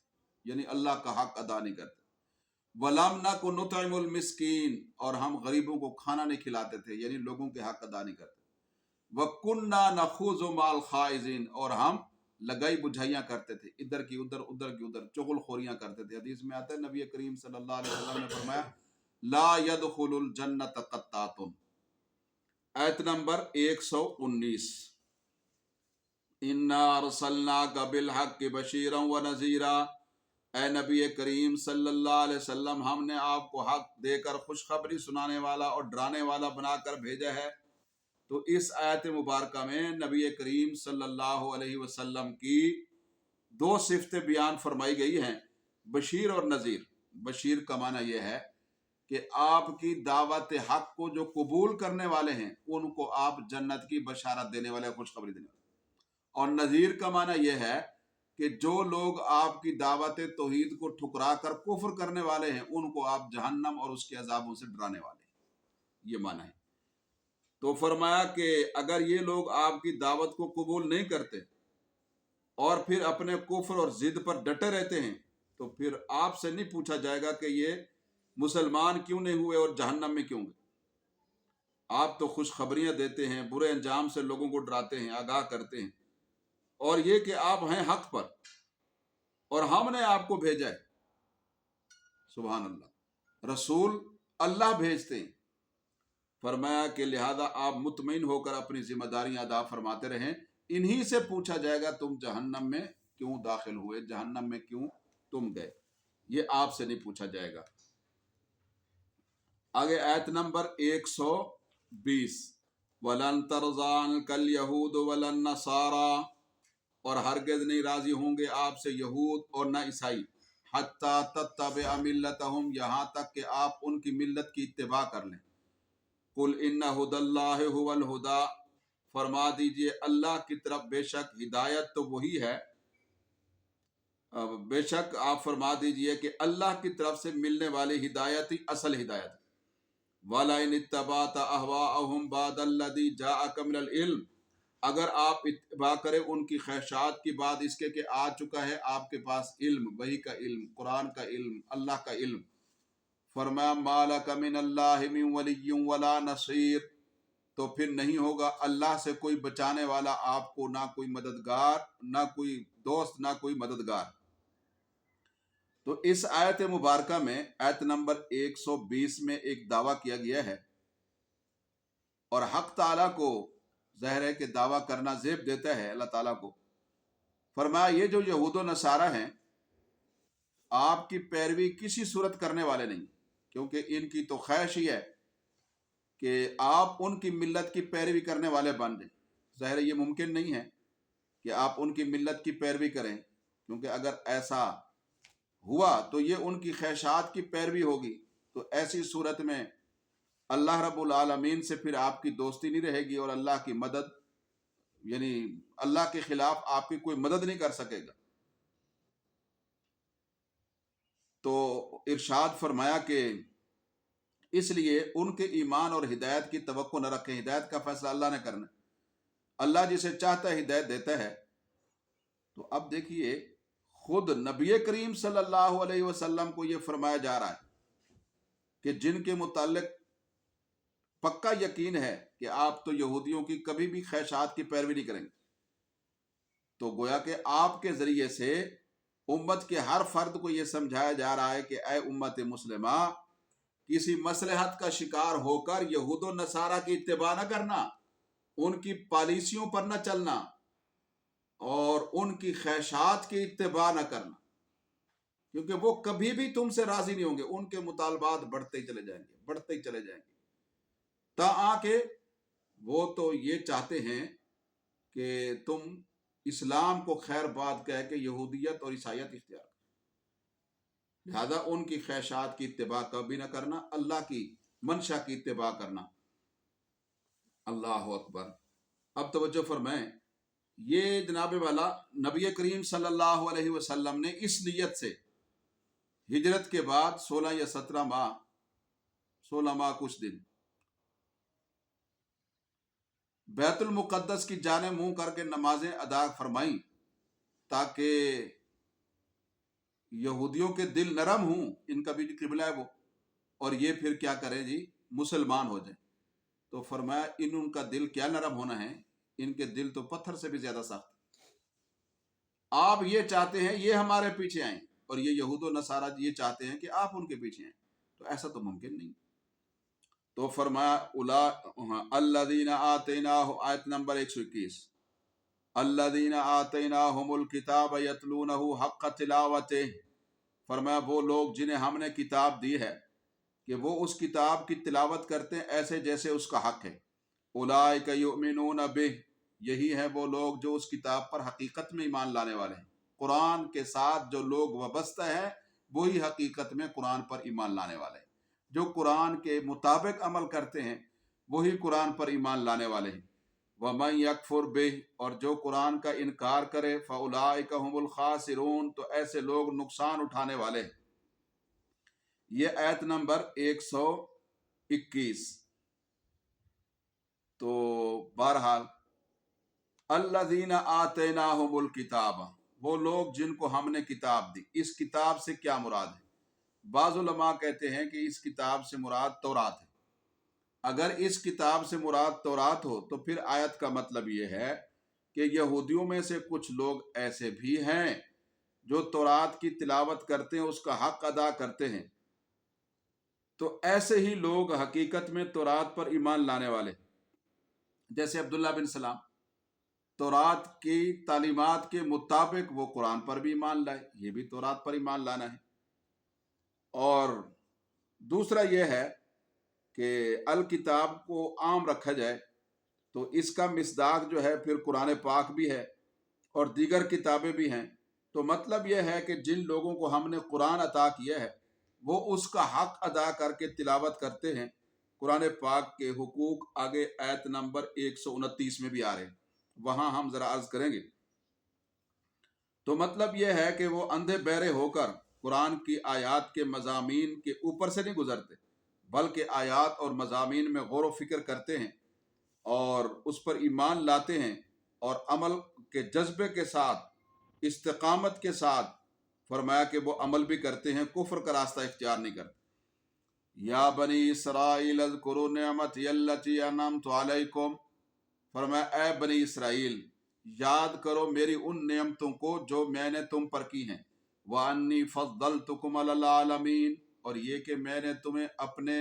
یعنی اللہ کا حق ادا نہیں کرتے. ولم نک نطعم المسکین، اور ہم غریبوں کو کھانا نہیں کھلاتے تھے، یعنی لوگوں کے حق ادا نہیں کرتے. وَكُنَّا نَخُوضُ مَعَ الْخَائِضِينَ، اور ہم لگائی بجھائیاں کرتے تھے، ادھر کی ادھر، ادھر کی ادھر، چغل خوریاں کرتے تھے. حدیث میں آتا ہے نبی کریم صلی اللہ علیہ وسلم نے فرمایا لا يدخل الجنت قطات، آیت نمبر 119. اِنَّا أَرْسَلْنَاكَ بِالْحَقِّ بَشِيرًا وَنَذِيرًا، اے نبی کریم صلی اللہ علیہ وسلم ہم نے آپ کو حق دے کر خوشخبری سنانے والا اور ڈرانے والا بنا کر بھیجا ہے. تو اس آیت مبارکہ میں نبی کریم صلی اللہ علیہ وسلم کی 2 صفتیں بیان فرمائی گئی ہیں، بشیر اور نذیر. بشیر کا معنی یہ ہے کہ آپ کی دعوت حق کو جو قبول کرنے والے ہیں ان کو آپ جنت کی بشارت دینے والے، خوشخبری دینے والے. اور نذیر کا معنی یہ ہے کہ جو لوگ آپ کی دعوت توحید کو ٹھکرا کر کفر کرنے والے ہیں ان کو آپ جہنم اور اس کے عذابوں سے ڈرانے والے ہیں. یہ معنی ہے. تو فرمایا کہ اگر یہ لوگ آپ کی دعوت کو قبول نہیں کرتے اور پھر اپنے کفر اور ضد پر ڈٹے رہتے ہیں، تو پھر آپ سے نہیں پوچھا جائے گا کہ یہ مسلمان کیوں نہیں ہوئے اور جہنم میں کیوں گئے. آپ تو خوشخبریاں دیتے ہیں، برے انجام سے لوگوں کو ڈراتے ہیں، آگاہ کرتے ہیں، اور یہ کہ آپ ہیں حق پر اور ہم نے آپ کو بھیجا ہے. سبحان اللہ، رسول اللہ بھیجتے ہیں. فرمایا کہ لہذا آپ مطمئن ہو کر اپنی ذمہ داریاں ادا فرماتے رہیں. انہی سے پوچھا جائے گا تم جہنم میں کیوں داخل ہوئے، جہنم میں کیوں تم گئے، یہ آپ سے نہیں پوچھا جائے گا. آگے آیت نمبر 120. وَلَن تَرْضَىٰ عَنْكَ الْيَهُودُ وَلَا النَّصَارَىٰ، اور ہرگز نہیں راضی ہوں گے آپ سے یہود اور نہ عیسائی. حَتَّىٰ تَتَّبِعَ مِلَّتَهُمْ، یہاں تک کہ آپ ان کی ملت کی اتباع کر لیں. قُلْ إِنَّ هُدَى اللَّهِ هُوَ الْهُدَىٰ، فرما دیجئے اللہ کی طرف بے شک ہدایت تو وہی ہے، بے شک آپ فرما دیجئے کہ اللہ کی طرف سے ملنے والی ہدایت ہی اصل ہدایت ہے. وَلَئِنِ اتَّبَعْتَ أَهْوَاءَهُمْ بَعْدَ الَّذِي جَاءَكَ مِنَ الْعِلْمِ، اگر آپ اتباع کریں ان کی خواہشات کی بعد اس کے کہ آ چکا ہے آپ کے پاس علم، وحی کا علم، قرآن کا علم، اللہ کا علم. فرمایا مَا لَكَ مِنَ اللَّهِ مِن وَلِيٍّ وَلَا نَصِيرٍ، تو پھر نہیں ہوگا اللہ سے کوئی بچانے والا آپ کو، نہ کوئی مددگار، نہ کوئی دوست، نہ کوئی مددگار. تو اس آیت مبارکہ میں آیت نمبر 120 میں ایک دعویٰ کیا گیا ہے، اور حق تعالیٰ کو ظاہر ہے کہ دعویٰ کرنا زیب دیتا ہے اللہ تعالیٰ کو. فرمایا یہ جو یہود و نصارہ ہیں آپ کی پیروی کسی صورت کرنے والے نہیں، کیونکہ ان کی تو خواہش ہی ہے کہ آپ ان کی ملت کی پیروی کرنے والے بن جائیں. ظاہر ہے یہ ممکن نہیں ہے، کہ آپ ان کی ملت کی پیروی کریں، کیونکہ اگر ایسا ہوا تو یہ ان کی خواہشات کی پیروی ہوگی، تو ایسی صورت میں اللہ رب العالمین سے پھر آپ کی دوستی نہیں رہے گی، اور اللہ کی مدد، یعنی اللہ کے خلاف آپ کی کوئی مدد نہیں کر سکے گا۔ تو ارشاد فرمایا کہ اس لیے ان کے ایمان اور ہدایت کی توقع نہ رکھیں، ہدایت کا فیصلہ اللہ نے کرنا ہے، اللہ جسے چاہتا ہے ہدایت دیتا ہے۔ تو اب دیکھیے خود نبی کریم صلی اللہ علیہ وسلم کو یہ فرمایا جا رہا ہے کہ جن کے متعلق پکا یقین ہے کہ آپ تو یہودیوں کی کبھی بھی خواہشات کی پیروی نہیں کریں گے، تو گویا کہ آپ کے ذریعے سے امت کے ہر فرد کو یہ سمجھایا جا رہا ہے کہ اے امت مسلمہ، کسی مصلحت کا شکار ہو کر یہود و نصارہ کی اتباع نہ کرنا، ان کی پالیسیوں پر نہ چلنا اور ان کی خواہشات کی اتباع نہ کرنا، کیونکہ وہ کبھی بھی تم سے راضی نہیں ہوں گے، ان کے مطالبات بڑھتے ہی چلے جائیں گے، بڑھتے ہی چلے جائیں گے، تا آ کے وہ تو یہ چاہتے ہیں کہ تم اسلام کو خیر بات کہہ کے یہودیت اور عیسائیت اختیار کرو، لہذا ان کی خواہشات کی اتباع کبھی نہ کرنا، اللہ کی منشا کی اتباع کرنا۔ اللہ اکبر۔ اب توجہ فرمائیں، یہ جناب والا نبی کریم صلی اللہ علیہ وسلم نے اس نیت سے ہجرت کے بعد 16 یا 17 ماہ کچھ دن بیت المقدس کی جانب منہ کر کے نمازیں ادا فرمائیں، تاکہ یہودیوں کے دل نرم ہوں، ان کا بھی قبلہ ہے وہ، اور یہ پھر کیا کریں جی، مسلمان ہو جائیں۔ تو فرمایا ان کا دل کیا نرم ہونا ہے، ان کے دل تو پتھر سے بھی زیادہ سخت۔ آپ یہ چاہتے ہیں یہ ہمارے پیچھے آئیں، اور یہ یہود و نصارہ یہ چاہتے ہیں کہ آپ ان کے پیچھے آئیں، تو ایسا تو ممکن نہیں۔ تو فرمایا الذین آتیناہ، آیت نمبر 121، الذین آتیناہم الکتاب یتلونہ حق تلاوتہ، فرمایا وہ لوگ جنہیں ہم نے کتاب دی ہے کہ وہ اس کتاب کی تلاوت کرتے ہیں ایسے جیسے اس کا حق ہے۔ اولئک یؤمنون بہ، یہی ہے وہ لوگ جو اس کتاب پر حقیقت میں ایمان لانے والے ہیں۔ قرآن کے ساتھ جو لوگ وابستہ ہیں وہی حقیقت میں قرآن پر ایمان لانے والے ہیں، جو قرآن کے مطابق عمل کرتے ہیں وہی قرآن پر ایمان لانے والے ہیں۔ وَمَن يَكْفُرْ بِهِ، اور جو قرآن کا انکار کرے، فَأُولَئِكَ هُمُ الْخَاسِرُونَ، تو ایسے لوگ نقصان اٹھانے والے ہیں۔ یہ آیت نمبر 121۔ تو بہرحال الذین آتیناہم الکتاب، وہ لوگ جن کو ہم نے کتاب دی۔ اس کتاب سے کیا مراد ہے؟ بعض علماء کہتے ہیں کہ اس کتاب سے مراد تورات ہے۔ اگر اس کتاب سے مراد تورات ہو تو پھر آیت کا مطلب یہ ہے کہ یہودیوں میں سے کچھ لوگ ایسے بھی ہیں جو تورات کی تلاوت کرتے ہیں، اس کا حق ادا کرتے ہیں، تو ایسے ہی لوگ حقیقت میں تورات پر ایمان لانے والے، جیسے عبداللہ بن سلام، تورات کی تعلیمات کے مطابق وہ قرآن پر بھی ایمان لائے، یہ بھی تورات پر ایمان لانا ہے۔ اور دوسرا یہ ہے کہ الکتاب کو عام رکھا جائے تو اس کا مصداق جو ہے پھر قرآن پاک بھی ہے اور دیگر کتابیں بھی ہیں۔ تو مطلب یہ ہے کہ جن لوگوں کو ہم نے قرآن عطا کیا ہے وہ اس کا حق ادا کر کے تلاوت کرتے ہیں۔ قرآن پاک کے حقوق آگے آیت نمبر 129 میں بھی آ رہے ہیں، وہاں ہم ذرا عرض کریں گے۔ تو مطلب یہ ہے کہ وہ اندھے بہرے ہو کر قرآن کی آیات کے مضامین کے اوپر سے نہیں گزرتے، بلکہ آیات اور مضامین میں غور و فکر کرتے ہیں اور اس پر ایمان لاتے ہیں، اور عمل کے جذبے کے ساتھ، استقامت کے ساتھ، فرمایا کہ وہ عمل بھی کرتے ہیں، کفر کا راستہ اختیار نہیں کرتے۔ یا بنی اسرائیل اذکروا نعمتی التی انعمت علیکم، فرمایا اے بنی اسرائیل یاد کرو میری ان نعمتوں کو جو میں نے تم پر کی ہیں، وَأَنِّي فَضَّلْتُكُمْ عَلَى الْعَالَمِينَ، اور یہ کہ میں نے تمہیں اپنے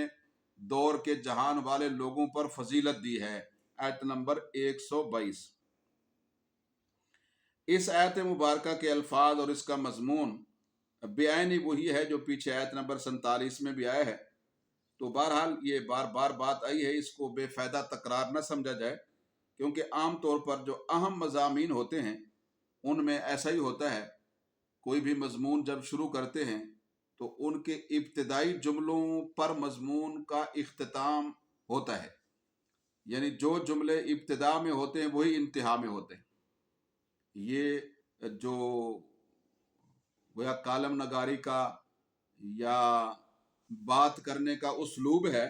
دور کے جہان والے لوگوں پر فضیلت دی ہے۔ آیت نمبر 122۔ اس آیت مبارکہ کے الفاظ اور اس کا مضمون بعینی وہی ہے جو پیچھے آیت نمبر 47 میں بھی آیا ہے۔ تو بہرحال یہ بار بات آئی ہے، اس کو بے فائدہ تکرار نہ سمجھا جائے، کیونکہ عام طور پر جو اہم مضامین ہوتے ہیں ان میں ایسا ہی ہوتا ہے، کوئی بھی مضمون جب شروع کرتے ہیں تو ان کے ابتدائی جملوں پر مضمون کا اختتام ہوتا ہے، یعنی جو جملے ابتدا میں ہوتے ہیں وہی انتہا میں ہوتے ہیں۔ یہ جو گویا کالم نگاری کا یا بات کرنے کا اسلوب ہے،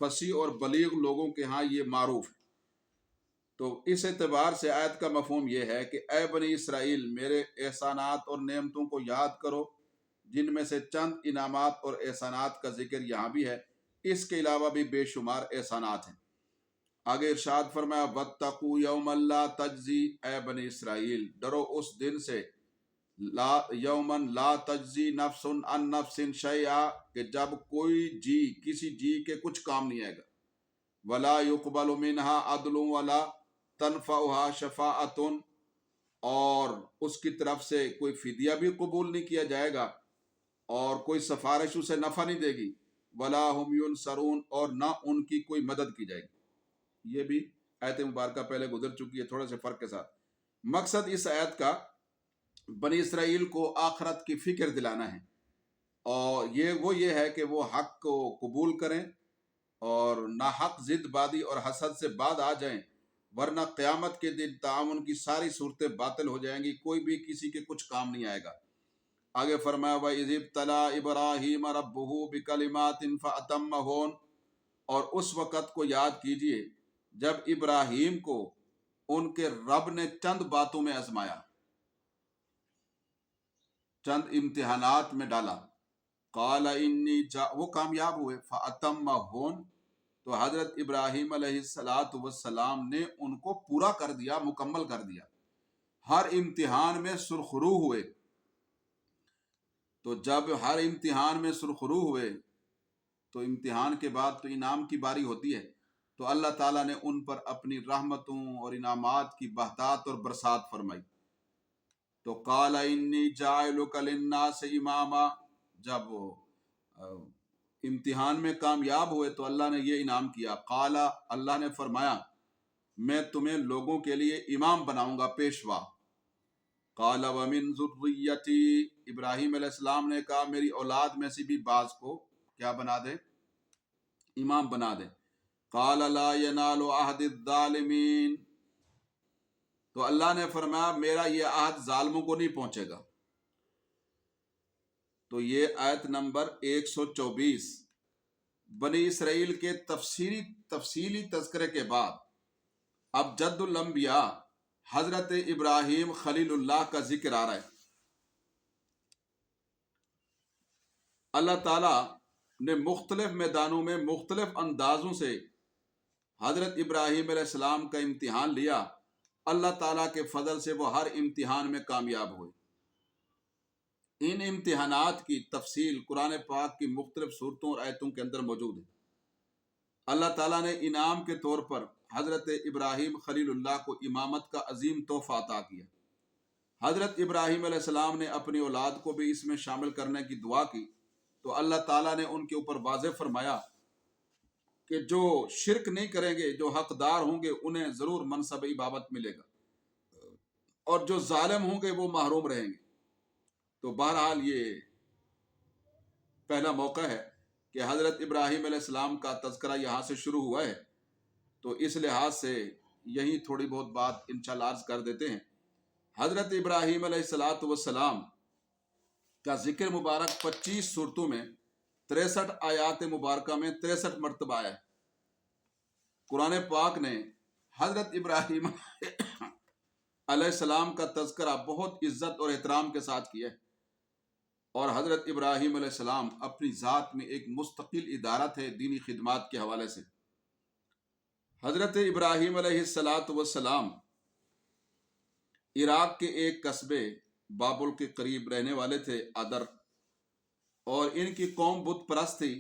فصیح اور بلیغ لوگوں کے ہاں یہ معروف ہے۔ تو اس اعتبار سے آیت کا مفہوم یہ ہے کہ اے بنی اسرائیل، میرے احسانات اور نعمتوں کو یاد کرو، جن میں سے چند انعامات اور احسانات کا ذکر یہاں بھی ہے، اس کے علاوہ بھی بے شمار احسانات ہیں۔ آگے ارشاد فرمایا وَاتَّقُوا يَوْمًا لَا تَجْزِي، اے بنی اسرائیل ڈرو اس دن سے، یومن لا تجزی نفس عن نفس شیئا، کہ جب کوئی جی کسی جی کے کچھ کام نہیں آئے گا، ولا يقبل منها عدل ولا تنفعها شفاعت، اور اس کی طرف سے کوئی فدیہ بھی قبول نہیں کیا جائے گا اور کوئی سفارش اسے نفع نہیں دے گی، ولا هم ينصرون، اور نہ ان کی کوئی مدد کی جائے گی۔ یہ بھی آیت مبارکہ پہلے گزر چکی ہے تھوڑے سے فرق کے ساتھ۔ مقصد اس آیت کا بنی اسرائیل کو آخرت کی فکر دلانا ہے، اور یہ ہے کہ وہ حق کو قبول کریں اور ناحق ضد بازی اور حسد سے بعد آ جائیں، ورنہ قیامت کے دن تعاون کی ساری صورتیں باطل ہو جائیں گی، کوئی بھی کسی کے کچھ کام نہیں آئے گا۔ آگے فرمایا وَإِذِ ابْتَلَىٰ إِبْرَاهِيمَ رَبُّهُ بِكَلِمَاتٍ فَأَتَمَّهُنَّ، اور اس وقت کو یاد کیجئے جب ابراہیم کو ان کے رب نے چند باتوں میں آزمایا، چند امتحانات میں ڈالا۔ قال انی وہ کامیاب ہوئے، فَأَتَمَّهُنَّ، تو حضرت ابراہیم علیہ السلام نے ان کو پورا کر دیا، مکمل کر دیا، ہر امتحان میں سرخرو ہوئے۔ تو جب ہر امتحان میں سرخرو ہوئے تو امتحان کے بعد تو انعام کی باری ہوتی ہے، تو اللہ تعالیٰ نے ان پر اپنی رحمتوں اور انعامات کی بہتات اور برسات فرمائی۔ تو قال انی جاعلک للناس اماما، جب وہ امتحان میں کامیاب ہوئے تو اللہ نے یہ انعام کیا، قال، اللہ نے فرمایا میں تمہیں لوگوں کے لیے امام بناؤں گا، پیشوا۔ قال ومن ذریتی، ابراہیم علیہ السلام نے کہا میری اولاد میں سے بھی بعض کو کیا بنا دے، امام بنا دے۔ قال لا ینال عہد الظالمین، تو اللہ نے فرمایا میرا یہ عہد ظالموں کو نہیں پہنچے گا۔ تو یہ آیت نمبر 124 بنی اسرائیل کے تفصیلی تذکرے کے بعد اب جد الانبیاء حضرت ابراہیم خلیل اللہ کا ذکر آ رہا ہے۔ اللہ تعالیٰ نے مختلف میدانوں میں مختلف اندازوں سے حضرت ابراہیم علیہ السلام کا امتحان لیا، اللہ تعالیٰ کے فضل سے وہ ہر امتحان میں کامیاب ہوئے۔ ان امتحانات کی تفصیل قرآن پاک کی مختلف صورتوں اور آیتوں کے اندر موجود ہے۔ اللہ تعالیٰ نے انعام کے طور پر حضرت ابراہیم خلیل اللہ کو امامت کا عظیم تحفہ عطا کیا۔ حضرت ابراہیم علیہ السلام نے اپنی اولاد کو بھی اس میں شامل کرنے کی دعا کی، تو اللہ تعالیٰ نے ان کے اوپر واضح فرمایا کہ جو شرک نہیں کریں گے، جو حقدار ہوں گے، انہیں ضرور منصب عبادت ملے گا، اور جو ظالم ہوں گے وہ محروم رہیں گے۔ تو بہرحال یہ پہلا موقع ہے کہ حضرت ابراہیم علیہ السلام کا تذکرہ یہاں سے شروع ہوا ہے، تو اس لحاظ سے یہی تھوڑی بہت بات انشاءاللہ عرض کر دیتے ہیں۔ حضرت ابراہیم علیہ السلام کا ذکر مبارک 25 صورتوں میں 63 آیات مبارکہ میں 63 مرتبہ آیا ہے۔ قرآن پاک نے حضرت ابراہیم علیہ السلام کا تذکرہ بہت عزت اور احترام کے ساتھ کیا ہے، اور حضرت ابراہیم علیہ السلام اپنی ذات میں ایک مستقل ادارہ تھے دینی خدمات کے حوالے سے۔ حضرت ابراہیم علیہ السلام عراق کے ایک قصبے بابل کے قریب رہنے والے تھے، ادر، اور ان کی قوم بت پرست تھی،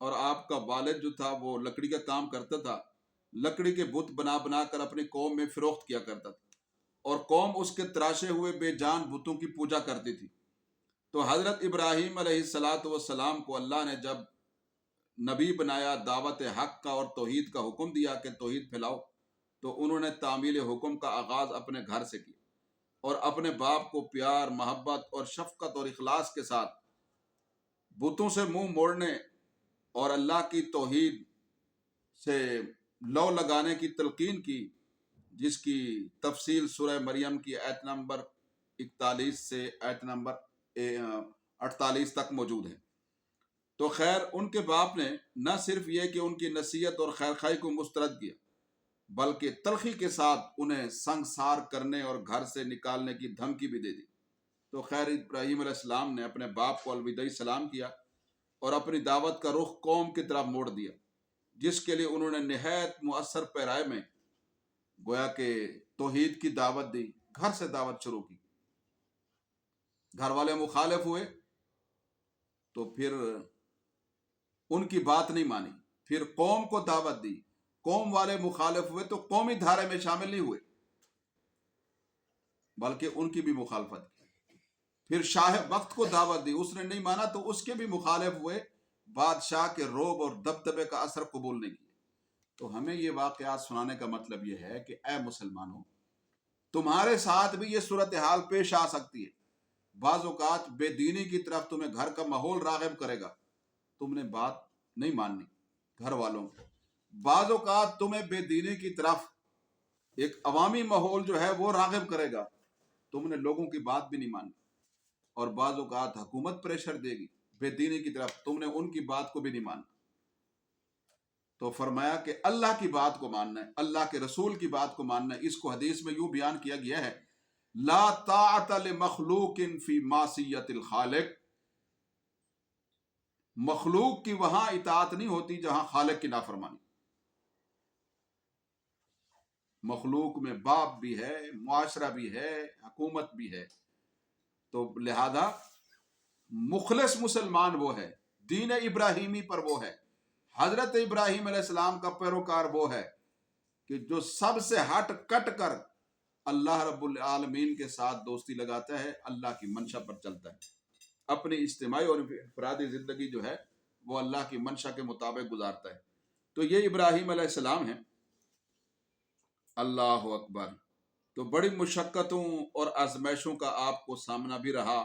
اور آپ کا والد جو تھا وہ لکڑی کا کام کرتا تھا، لکڑی کے بت بنا بنا کر اپنی قوم میں فروخت کیا کرتا تھا، اور قوم اس کے تراشے ہوئے بے جان بتوں کی پوجا کرتی تھی۔ تو حضرت ابراہیم علیہ السلام کو اللہ نے جب نبی بنایا، دعوت حق کا اور توحید کا حکم دیا کہ توحید پھیلاؤ، تو انہوں نے تعمیل حکم کا آغاز اپنے گھر سے کیا، اور اپنے باپ کو پیار، محبت اور شفقت اور اخلاص کے ساتھ بتوں سے منہ موڑنے اور اللہ کی توحید سے لو لگانے کی تلقین کی، جس کی تفصیل سورہ مریم کی آیت نمبر 41 سے آیت نمبر 48 تک موجود ہے۔ تو خیر ان کے باپ نے نہ صرف یہ کہ ان کی نصیحت اور خیرخواہی کو مسترد کیا، بلکہ تلخی کے ساتھ انہیں سنگسار کرنے اور گھر سے نکالنے کی دھمکی بھی دے دی۔ تو خیر ابراہیم علیہ السلام نے اپنے باپ کو الوداعی سلام کیا اور اپنی دعوت کا رخ قوم کی طرف موڑ دیا، جس کے لیے انہوں نے نہایت مؤثر پیرائے میں گویا کہ توحید کی دعوت دی، گھر سے دعوت شروع کی۔ گھر والے مخالف ہوئے تو پھر ان کی بات نہیں مانی، پھر قوم کو دعوت دی، قوم والے مخالف ہوئے تو قومی دھارے میں شامل نہیں ہوئے بلکہ ان کی بھی مخالفت کی۔ پھر شاہ وقت کو دعوت دی، اس نے نہیں مانا تو اس کے بھی مخالف ہوئے، بادشاہ کے رعب اور دبدبے کا اثر قبول نہیں کیا۔ تو ہمیں یہ واقعات سنانے کا مطلب یہ ہے کہ اے مسلمانوں، تمہارے ساتھ بھی یہ صورتحال پیش آ سکتی ہے۔ بعض اوقات بے دینی کی طرف تمہیں گھر کا ماحول راغب کرے گا، تم نے بات نہیں ماننی گھر والوں کو۔ بعض اوقات تمہیں بے دینی کی طرف ایک عوامی ماحول جو ہے وہ راغب کرے گا، تم نے لوگوں کی بات بھی نہیں ماننی۔ اور بعض اوقات حکومت پریشر دے گی بے دینی کی طرف، تم نے ان کی بات کو بھی نہیں ماننا۔ تو فرمایا کہ اللہ کی بات کو ماننا ہے، اللہ کے رسول کی بات کو ماننا ہے۔ اس کو حدیث میں یوں بیان کیا گیا ہے، لا طاعت لمخلوق فی معصیت الخالق، مخلوق کی وہاں اطاعت نہیں ہوتی جہاں خالق کی نافرمانی۔ مخلوق میں باپ بھی ہے، معاشرہ بھی ہے، حکومت بھی ہے، تو لہذا مخلص مسلمان وہ ہے، دین ابراہیمی پر وہ ہے، حضرت ابراہیم علیہ السلام کا پیروکار وہ ہے کہ جو سب سے ہٹ کٹ کر اللہ رب العالمین کے ساتھ دوستی لگاتا ہے، اللہ کی منشا پر چلتا ہے، اپنی اجتماعی اور انفرادی زندگی جو ہے وہ اللہ کی منشا کے مطابق گزارتا ہے۔ تو یہ ابراہیم علیہ السلام ہیں۔ اللہ اکبر۔ تو بڑی مشقتوں اور آزمائشوں کا آپ کو سامنا بھی رہا،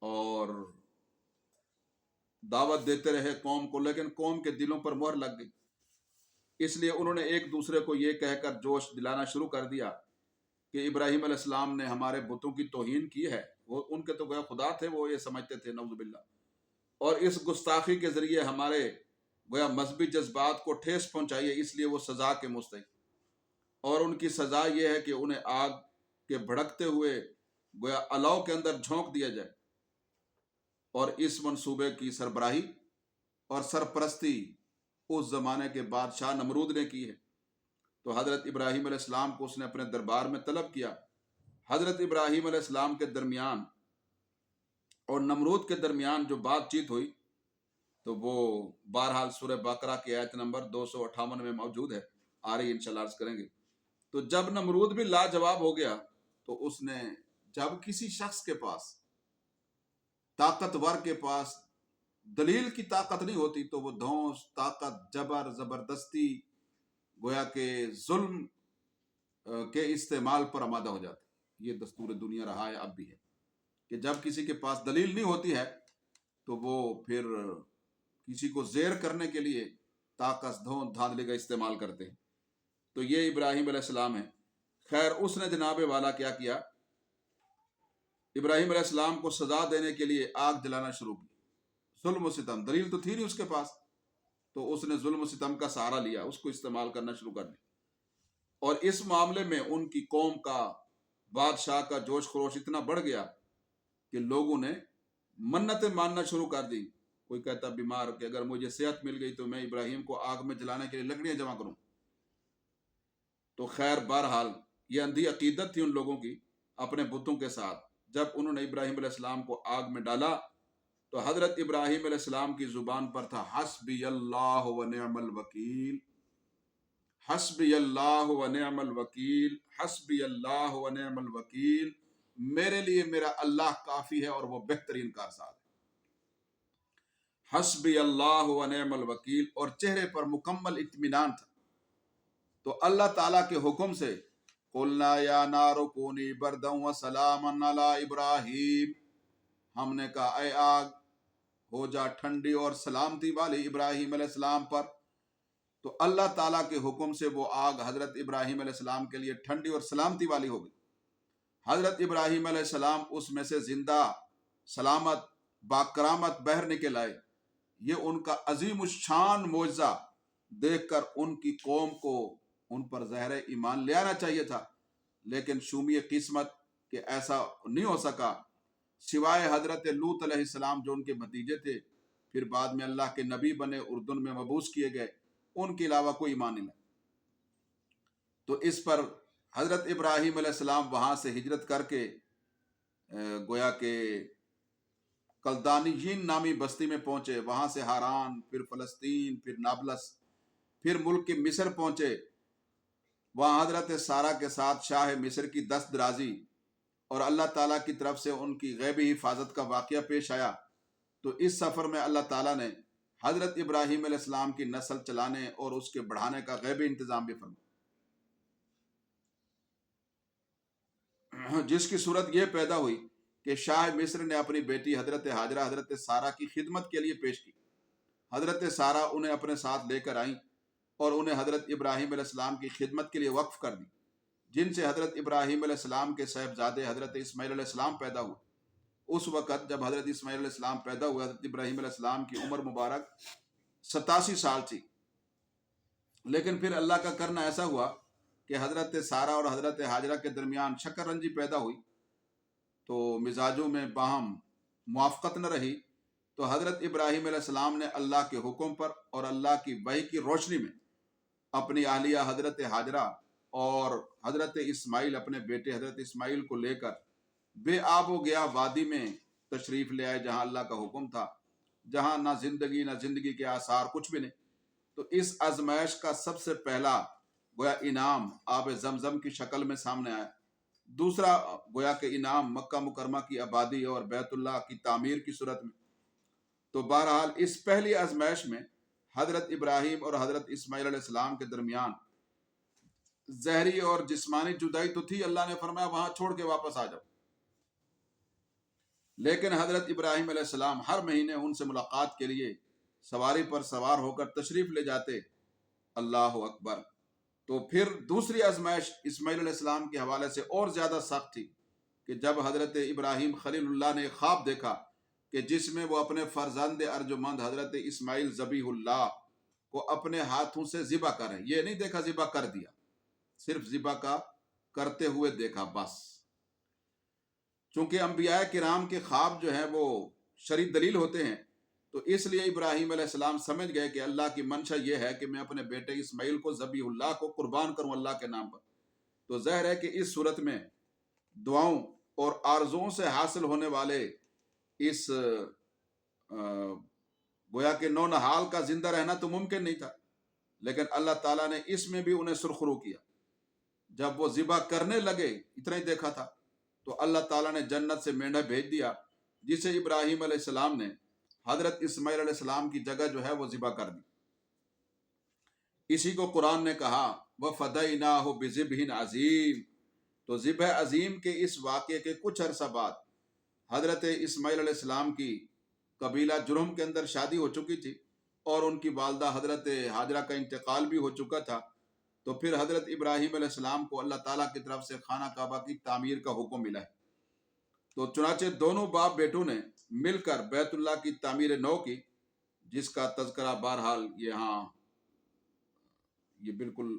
اور دعوت دیتے رہے قوم کو، لیکن قوم کے دلوں پر مہر لگ گئی، اس لیے انہوں نے ایک دوسرے کو یہ کہہ کر جوش دلانا شروع کر دیا کہ ابراہیم علیہ السلام نے ہمارے بتوں کی توہین کی ہے۔ وہ ان کے تو گویا خدا تھے، وہ یہ سمجھتے تھے، نعوذ باللہ، اور اس گستاخی کے ذریعے ہمارے گویا مذہبی جذبات کو ٹھیس پہنچائی ہے، اس لیے وہ سزا کے مستحق، اور ان کی سزا یہ ہے کہ انہیں آگ کے بھڑکتے ہوئے گویا الاؤ کے اندر جھونک دیا جائے۔ اور اس منصوبے کی سربراہی اور سرپرستی اس زمانے کے بادشاہ نمرود نے کی ہے۔ تو حضرت ابراہیم علیہ السلام کو اس نے اپنے دربار میں طلب کیا۔ حضرت ابراہیم علیہ السلام کے درمیان اور نمرود کے درمیان جو بات چیت ہوئی تو وہ بہرحال سورہ بقرہ کی آیت نمبر 258 میں موجود ہے، آ رہی انشاءاللہ عرض کریں گے۔ تو جب نمرود بھی لاجواب ہو گیا تو اس نے، جب کسی شخص کے پاس، طاقتور کے پاس دلیل کی طاقت نہیں ہوتی تو وہ دھونس، طاقت، جبر، زبردستی، گویا کہ ظلم کے استعمال پر آمادہ ہو جاتا ہے۔ یہ دستور دنیا رہا ہے، اب بھی ہے، کہ جب کسی کے پاس دلیل نہیں ہوتی ہے تو وہ پھر کسی کو زیر کرنے کے لیے طاقت، دھون، دھاندلی کا استعمال کرتے ہیں۔ تو یہ ابراہیم علیہ السلام ہے۔ خیر اس نے جناب والا کیا کیا، ابراہیم علیہ السلام کو سزا دینے کے لیے آگ جلانا شروع کی۔ ظلم و ستم، دلیل تو تھی نہیں اس کے پاس، تو اس نے ظلم و ستم کا سہارا لیا، اس کو استعمال کرنا شروع کر دیا۔ اور اس معاملے میں ان کی قوم کا، بادشاہ کا جوش خروش اتنا بڑھ گیا کہ لوگوں نے منتیں ماننا شروع کر دی۔ کوئی کہتا بیمار کہ اگر مجھے صحت مل گئی تو میں ابراہیم کو آگ میں جلانے کے لیے لکڑیاں جمع کروں۔ تو خیر بہرحال یہ اندھی عقیدت تھی ان لوگوں کی اپنے بتوں کے ساتھ۔ جب انہوں نے ابراہیم علیہ السلام کو آگ میں ڈالا تو حضرت ابراہیم علیہ السلام کی زبان پر تھا حسبی اللہ و نعم الوکیل، حسبی اللہ و نعم الوکیل، حسبی اللہ و نعم الوکیل، میرے لیے میرا اللہ کافی ہے اور وہ بہترین کارساز ہے۔ حسبی اللہ و نعم الوکیل، اور چہرے پر مکمل اطمینان تھا۔ تو اللہ تعالیٰ کے حکم سے قلنا یا نار کونی بردا و سلاما علی ابراہیم، ہم نے کہا اے آگ ہو جا ٹھنڈی اور سلامتی والی ابراہیم علیہ السلام پر۔ تو اللہ تعالیٰ کے حکم سے وہ آگ حضرت ابراہیم علیہ السلام کے لیے ٹھنڈی اور سلامتی والی ہو گئی۔ حضرت ابراہیم علیہ السلام اس میں سے زندہ سلامت باکرامت باہر نکل آئے۔ یہ ان کا عظیم الشان معجزہ دیکھ کر ان کی قوم کو ان پر زہر ایمان لے آنا چاہیے تھا، لیکن شومی قسمت کہ ایسا نہیں ہو سکا، سوائے حضرت لوط علیہ السلام جو ان کے بھتیجے تھے، پھر بعد میں اللہ کے نبی بنے، اردن میں مبعوث کیے گئے، ان کے علاوہ کوئی ایمان نہیں لایا۔ تو اس پر حضرت ابراہیم علیہ السلام وہاں سے ہجرت کر کے گویا کہ کلدانیین نامی بستی میں پہنچے، وہاں سے ہاران، پھر فلسطین، پھر نابلس، پھر ملک کے مصر پہنچے۔ وہاں حضرت سارہ کے ساتھ شاہ مصر کی دست درازی اور اللہ تعالیٰ کی طرف سے ان کی غیبی حفاظت کا واقعہ پیش آیا۔ تو اس سفر میں اللہ تعالیٰ نے حضرت ابراہیم علیہ السلام کی نسل چلانے اور اس کے بڑھانے کا غیبی انتظام بھی فرمایا، جس کی صورت یہ پیدا ہوئی کہ شاہ مصر نے اپنی بیٹی حضرت ہاجرہ حضرت سارہ کی خدمت کے لیے پیش کی۔ حضرت سارہ انہیں اپنے ساتھ لے کر آئیں اور انہیں حضرت ابراہیم علیہ السلام کی خدمت کے لیے وقف کر دی، جن سے حضرت ابراہیم علیہ السلام کے صاحبزادے حضرت اسماعیل علیہ السلام پیدا ہوئے۔ اس وقت جب حضرت اسماعیل علیہ السلام پیدا ہوئے، حضرت ابراہیم علیہ السلام کی عمر مبارک 87 سال تھی، لیکن پھر اللہ کا کرنا ایسا ہوا کہ حضرت سارہ اور حضرت ہاجرہ کے درمیان شکر رنجی پیدا ہوئی، تو مزاجوں میں باہم موافقت نہ رہی۔ تو حضرت ابراہیم علیہ السلام نے اللہ کے حکم پر اور اللہ کی وحی کی روشنی میں اپنی اہلیہ حضرت ہاجرہ اور حضرت اسماعیل اپنے بیٹے حضرت اسماعیل کو لے کر بے آب و گیا وادی میں تشریف لے آئے، جہاں اللہ کا حکم تھا، جہاں نہ زندگی کے آثار کچھ بھی نہیں۔ تو اس آزمائش کا سب سے پہلا گویا انعام آب زمزم کی شکل میں سامنے آیا، دوسرا گویا کہ انعام مکہ مکرمہ کی آبادی اور بیت اللہ کی تعمیر کی صورت میں۔ تو بہرحال اس پہلی آزمائش میں حضرت ابراہیم اور حضرت اسماعیل علیہ السلام کے درمیان ظاہری اور جسمانی جدائی تو تھی، اللہ نے فرمایا وہاں چھوڑ کے واپس آ جاؤ، لیکن حضرت ابراہیم علیہ السلام ہر مہینے ان سے ملاقات کے لیے سواری پر سوار ہو کر تشریف لے جاتے۔ اللہ اکبر۔ تو پھر دوسری آزمائش اسماعیل علیہ السلام کے حوالے سے اور زیادہ سخت تھی کہ جب حضرت ابراہیم خلیل اللہ نے ایک خواب دیکھا کہ جس میں وہ اپنے فرزند ارجمند حضرت اسماعیل ذبیح اللہ کو اپنے ہاتھوں سے ذبح کریں۔ یہ نہیں دیکھا ذبح کر دیا، صرف ذبح کا کرتے ہوئے دیکھا بس۔ چونکہ انبیاء کرام کے خواب جو ہیں وہ شرعی دلیل ہوتے ہیں، تو اس لیے ابراہیم علیہ السلام سمجھ گئے کہ اللہ کی منشا یہ ہے کہ میں اپنے بیٹے اسماعیل کو ذبیح اللہ کو قربان کروں اللہ کے نام پر۔ تو ظاہر ہے کہ اس صورت میں دعاؤں اور آرزوؤں سے حاصل ہونے والے اس گویا کہ نونہال کا زندہ رہنا تو ممکن نہیں تھا، لیکن اللہ تعالیٰ نے اس میں بھی انہیں سرخرو کیا۔ جب وہ ذبح کرنے لگے، اتنا ہی دیکھا تھا، تو اللہ تعالیٰ نے جنت سے مینڈا بھیج دیا، جسے ابراہیم علیہ السلام نے حضرت اسماعیل علیہ السلام کی جگہ جو ہے وہ ذبح کر دی۔ اسی کو قرآن نے کہا وَفَدَيْنَاهُ بِذِبْحٍ عَظِيمٍ۔ تو ذبح عظیم کے اس واقعے کے کچھ عرصہ بعد حضرت اسماعیل علیہ السلام کی قبیلہ جرہم کے اندر شادی ہو چکی تھی اور ان کی والدہ حضرت ہاجرہ کا انتقال بھی ہو چکا تھا۔ تو پھر حضرت ابراہیم علیہ السلام کو اللہ تعالیٰ کی طرف سے خانہ کعبہ کی تعمیر کا حکم ملا ہے۔ تو چنانچہ دونوں باپ بیٹوں نے مل کر بیت اللہ کی تعمیر نو کی، جس کا تذکرہ بہرحال یہاں یہ بالکل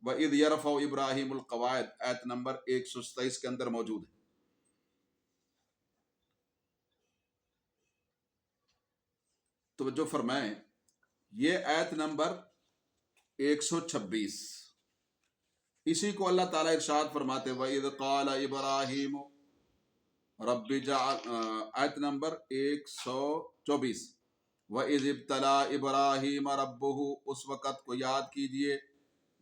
وَإِذْ يَرْفَعُ إِبْرَاهِيمُ الْقَوَاعِدَ آیت نمبر 127 کے اندر موجود ہے۔ توجہ فرمائیں، یہ آیت نمبر 126، اسی کو اللہ تعالیٰ ارشاد فرماتے وَإِذْ قَالَ إِبْرَاهِيمُ رَبِّ اجعل، آیت نمبر 124، وَإِذِ ابْتَلَىٰ إِبْرَاهِيمَ رَبُّهُ، اس وقت کو یاد کیجئے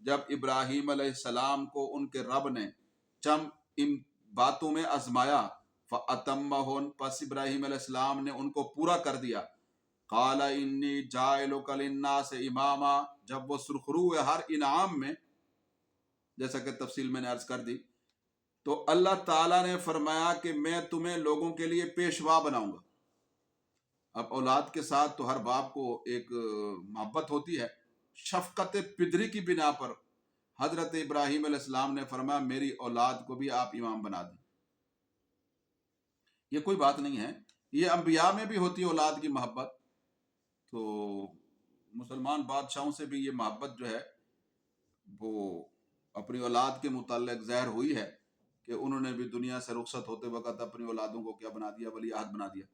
جب ابراہیم علیہ السلام کو ان کے رب نے ان باتوں میں آزمایا، فَأَتَمَّهُنْ، پس ابراہیم علیہ السلام نے ان کو پورا کر دیا۔ قَالَ إِنِّي جَاعِلُكَ لِلنَّاسِ إِمَامًا، جب وہ سرخرو ہوئے ہر انعام میں جیسا کہ تفصیل میں نے عرض کر دی. تو اللہ تعالیٰ نے فرمایا کہ میں تمہیں لوگوں کے لیے پیشوا بناؤں گا. اب اولاد کے ساتھ تو ہر باپ کو ایک محبت ہوتی ہے. شفقت پدری کی بنا پر حضرت ابراہیم علیہ السلام نے فرمایا میری اولاد کو بھی آپ امام بنا دیں. یہ کوئی بات نہیں ہے، یہ انبیاء میں بھی ہوتی ہے اولاد کی محبت. تو مسلمان بادشاہوں سے بھی یہ محبت جو ہے وہ اپنی اولاد کے متعلق ظاہر ہوئی ہے کہ انہوں نے بھی دنیا سے رخصت ہوتے وقت اپنی اولادوں کو کیا بنا دیا؟ ولی عہد بنا دیا.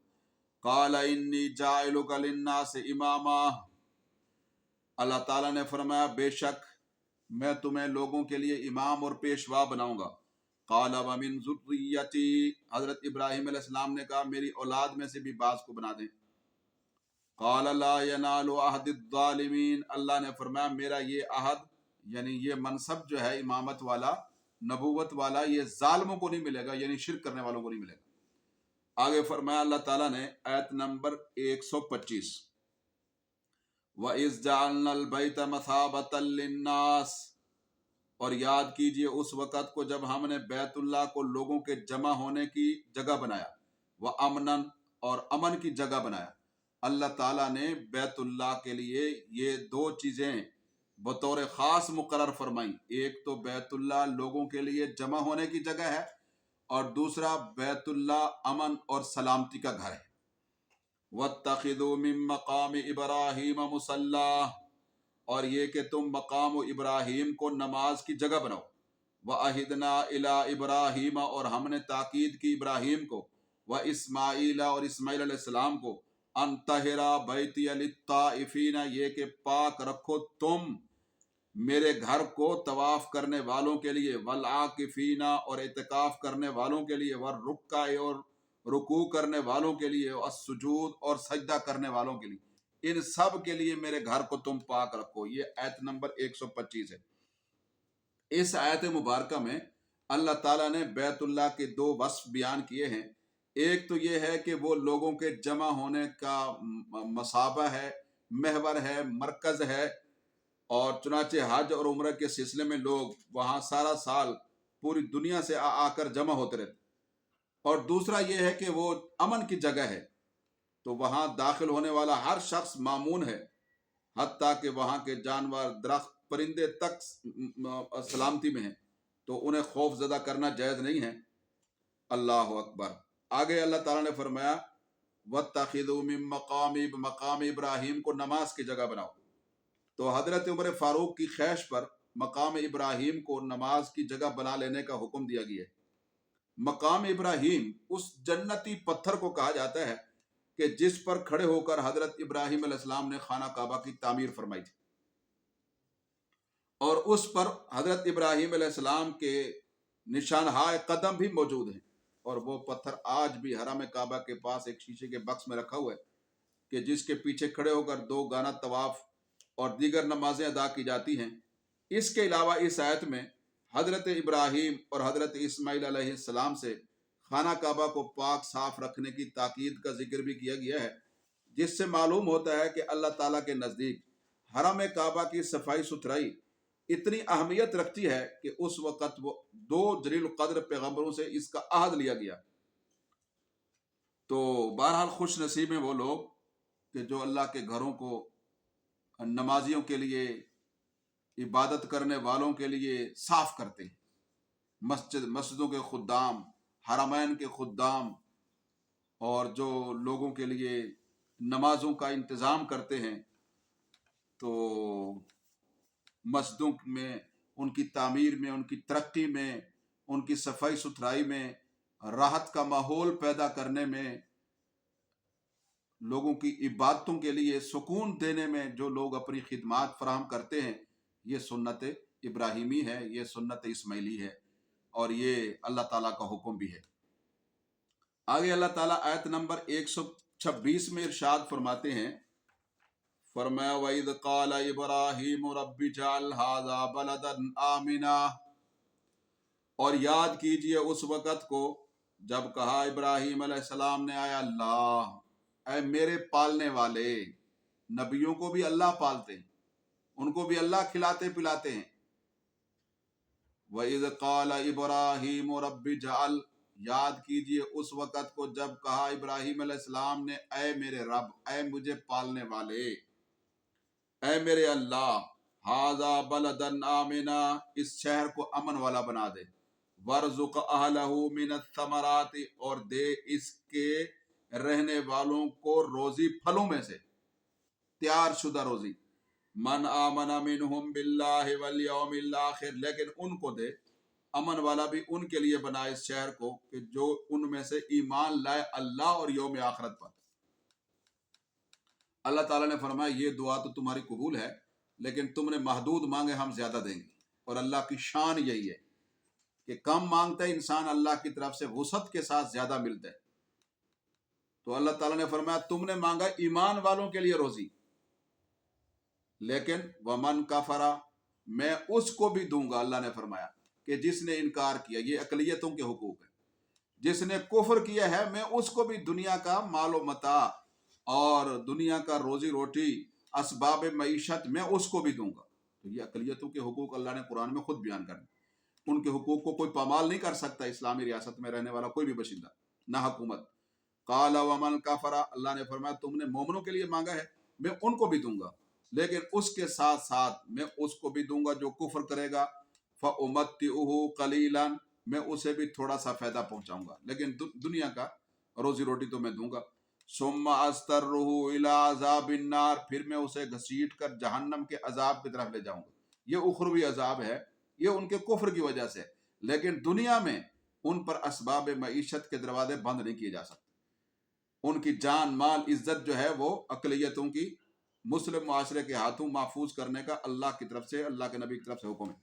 قال انی جاعلک للناس اماما، اللہ تعالیٰ نے فرمایا بے شک میں تمہیں لوگوں کے لیے امام اور پیشوا بناؤں گا. قال ومن ذریتی، حضرت ابراہیم علیہ السلام نے کہا میری اولاد میں سے بھی بعض کو بنا دیں. قال لا ینال عہد الظالمین، اللہ نے فرمایا میرا یہ عہد یعنی یہ منصب جو ہے امامت والا، نبوت والا، یہ ظالموں کو نہیں ملے گا، یعنی شرک کرنے والوں کو نہیں ملے گا. آگے فرمایا اللہ تعالیٰ نے آیت نمبر 125 وَإِذْ جَعَلْنَا الْبَيْتَ مَثَابَةً لِلنَّاسِ، اور یاد کیجئے اس وقت کو جب ہم نے بیت اللہ کو لوگوں کے جمع ہونے کی جگہ بنایا، وَأَمْنًا، اور امن کی جگہ بنایا. اللہ تعالیٰ نے بیت اللہ کے لیے یہ دو چیزیں بطور خاص مقرر فرمائیں. ایک تو بیت اللہ لوگوں کے لیے جمع ہونے کی جگہ ہے، اور دوسرا بیت اللہ امن اور سلامتی کا گھر ہے. وَاتَّخِذُوا مِن مَّقَامِ إِبْرَاهِيمَ مُصَلًّى، اور یہ کہ تم مقام ابراہیم کو نماز کی جگہ بناؤ. وَأَهِدْنَا إِلَىٰ إِبْرَاهِيمَ، اور ہم نے تاکید کی ابراہیم کو، وَإِسْمَاعِيلَ، اور اسماعیل علیہ السلام کو، أَن طَهِرَ بَيْتِيَ لِلطَّائِفِينَ، یہ کہ پاک رکھو تم میرے گھر کو طواف کرنے والوں کے لیے، والعاکفین، اور اعتکاف کرنے والوں کے لیے، والرکع، اور رکوع کرنے والوں کے لیے، والسجود، اور سجدہ کرنے والوں کے لیے، ان سب کے لیے میرے گھر کو تم پاک رکھو. یہ آیت نمبر 125 ہے. اس آیت مبارکہ میں اللہ تعالیٰ نے بیت اللہ کے دو وصف بیان کیے ہیں. ایک تو یہ ہے کہ وہ لوگوں کے جمع ہونے کا مثابہ ہے، محور ہے، مرکز ہے، اور چنانچہ حج اور عمرہ کے سلسلے میں لوگ وہاں سارا سال پوری دنیا سے آ کر جمع ہوتے رہتے. اور دوسرا یہ ہے کہ وہ امن کی جگہ ہے، تو وہاں داخل ہونے والا ہر شخص مامون ہے، حتیٰ کہ وہاں کے جانور، درخت، پرندے تک سلامتی میں ہیں، تو انہیں خوف زدہ کرنا جائز نہیں ہے. اللہ اکبر. آگے اللہ تعالیٰ نے فرمایا وَاتَّخِذُوا مِن مقام ابراہیم کو نماز کی جگہ بناؤ. تو حضرت عمر فاروق کی خواہش پر مقام ابراہیم کو نماز کی جگہ بنا لینے کا حکم دیا گیا ہے. مقام ابراہیم اس جنتی پتھر کو کہا جاتا ہے کہ جس پر کھڑے ہو کر حضرت ابراہیم علیہ السلام نے خانہ کعبہ کی تعمیر فرمائی تھی، اور اس پر حضرت ابراہیم علیہ السلام کے نشانہائے قدم بھی موجود ہیں. اور وہ پتھر آج بھی حرم کعبہ کے پاس ایک شیشے کے بکس میں رکھا ہوا ہے کہ جس کے پیچھے کھڑے ہو کر دو گانا طواف اور دیگر نمازیں ادا کی جاتی ہیں. اس کے علاوہ اس آیت میں حضرت ابراہیم اور حضرت اسماعیل علیہ السلام سے خانہ کعبہ کو پاک صاف رکھنے کی تاکید کا ذکر بھی کیا گیا ہے، جس سے معلوم ہوتا ہے کہ اللہ تعالیٰ کے نزدیک حرم کعبہ کی صفائی ستھرائی اتنی اہمیت رکھتی ہے کہ اس وقت وہ دو جلیل القدر پیغمبروں سے اس کا عہد لیا گیا. تو بہرحال خوش نصیب ہیں وہ لوگ کہ جو اللہ کے گھروں کو نمازیوں کے لیے، عبادت کرنے والوں کے لیے صاف کرتے ہیں. مسجدوں کے خدام، حرمین کے خدام، اور جو لوگوں کے لیے نمازوں کا انتظام کرتے ہیں، تو مسجدوں میں، ان کی تعمیر میں، ان کی ترقی میں، ان کی صفائی ستھرائی میں، راحت کا ماحول پیدا کرنے میں، لوگوں کی عبادتوں کے لیے سکون دینے میں جو لوگ اپنی خدمات فراہم کرتے ہیں، یہ سنت ابراہیمی ہے، یہ سنت اسماعیلی ہے، اور یہ اللہ تعالیٰ کا حکم بھی ہے. آگے اللہ تعالیٰ آیت نمبر 126 میں ارشاد فرماتے ہیں، فرمایا وَإِذْ قَالَ إِبْرَاهِيمُ رَبِّ اجْعَلْ هَٰذَا بَلَدًا آمِنًا، اور یاد کیجئے اس وقت کو جب کہا ابراہیم علیہ السلام نے، آیا اللہ، اے میرے پالنے والے. نبیوں کو بھی اللہ پالتے ہیں، ان کو بھی اللہ کھلاتے پلاتے ہیں. وَإِذْ قَالَ إِبْرَاهِيمُ رَبِّ اجْعَلْ، یاد کیجئے اس وقت کو جب کہا ابراہیم علیہ السلام نے اے میرے رب، اے مجھے پالنے والے، اے میرے اللہ، ھذا بلدن آمنا، اس شہر کو امن والا بنا دے، وارزق اہلہ من الثمرات، اور دے اس کے رہنے والوں کو روزی پھلوں میں سے، تیار شدہ روزی، من آمن منہم باللہ والیوم الاخر، لیکن ان کو دے، امن والا بھی ان کے لیے بنا اس شہر کو کہ جو ان میں سے ایمان لائے اللہ اور یوم آخرت پر۔ اللہ تعالیٰ نے فرمایا یہ دعا تو تمہاری قبول ہے، لیکن تم نے محدود مانگے، ہم زیادہ دیں گے۔ اور اللہ کی شان یہی ہے کہ کم مانگتا ہے انسان، اللہ کی طرف سے وسعت کے ساتھ زیادہ ملتا ہے۔ تو اللہ تعالیٰ نے فرمایا تم نے مانگا ایمان والوں کے لیے روزی، لیکن ومن کفر، میں اس کو بھی دوں گا، اللہ نے فرمایا کہ جس نے انکار کیا، یہ اقلیتوں کے حقوق ہے، جس نے کفر کیا ہے میں اس کو بھی دنیا کا مال و متاع اور دنیا کا روزی روٹی، اسباب معیشت میں اس کو بھی دوں گا۔ تو یہ اقلیتوں کے حقوق اللہ نے قرآن میں خود بیان کر دیا، ان کے حقوق کو کوئی پامال نہیں کر سکتا اسلامی ریاست میں رہنے والا کوئی بھی باشندہ، نہ حکومت۔ قال ومن کفر، اللہ نے فرمایا تم نے مومنوں کے لیے مانگا ہے، میں ان کو بھی دوں گا، لیکن اس کے ساتھ ساتھ میں اس کو بھی دوں گا جو کفر کرے گا، فَأُمَتِّعُهُ قَلِيلًا، میں اسے بھی تھوڑا سا فائدہ پہنچاؤں گا، لیکن دنیا کا روزی روٹی تو میں دوں گا۔ ثُمَّ أَسْتَرُّهُ إِلَىٰ عَذَابِ النَّارِ، پھر میں اسے گھسیٹ کر جہنم کے عذاب کی طرف لے جاؤں گا۔ یہ اخروی عذاب ہے، یہ ان کے کفر کی وجہ سے، لیکن دنیا میں ان پر اسباب معیشت کے دروازے بند نہیں کیے جا سکتے۔ ان کی جان مال عزت جو ہے وہ اقلیتوں کی مسلم معاشرے کے ہاتھوں محفوظ کرنے کا اللہ کی طرف سے، اللہ کے نبی کی طرف سے حکم ہے۔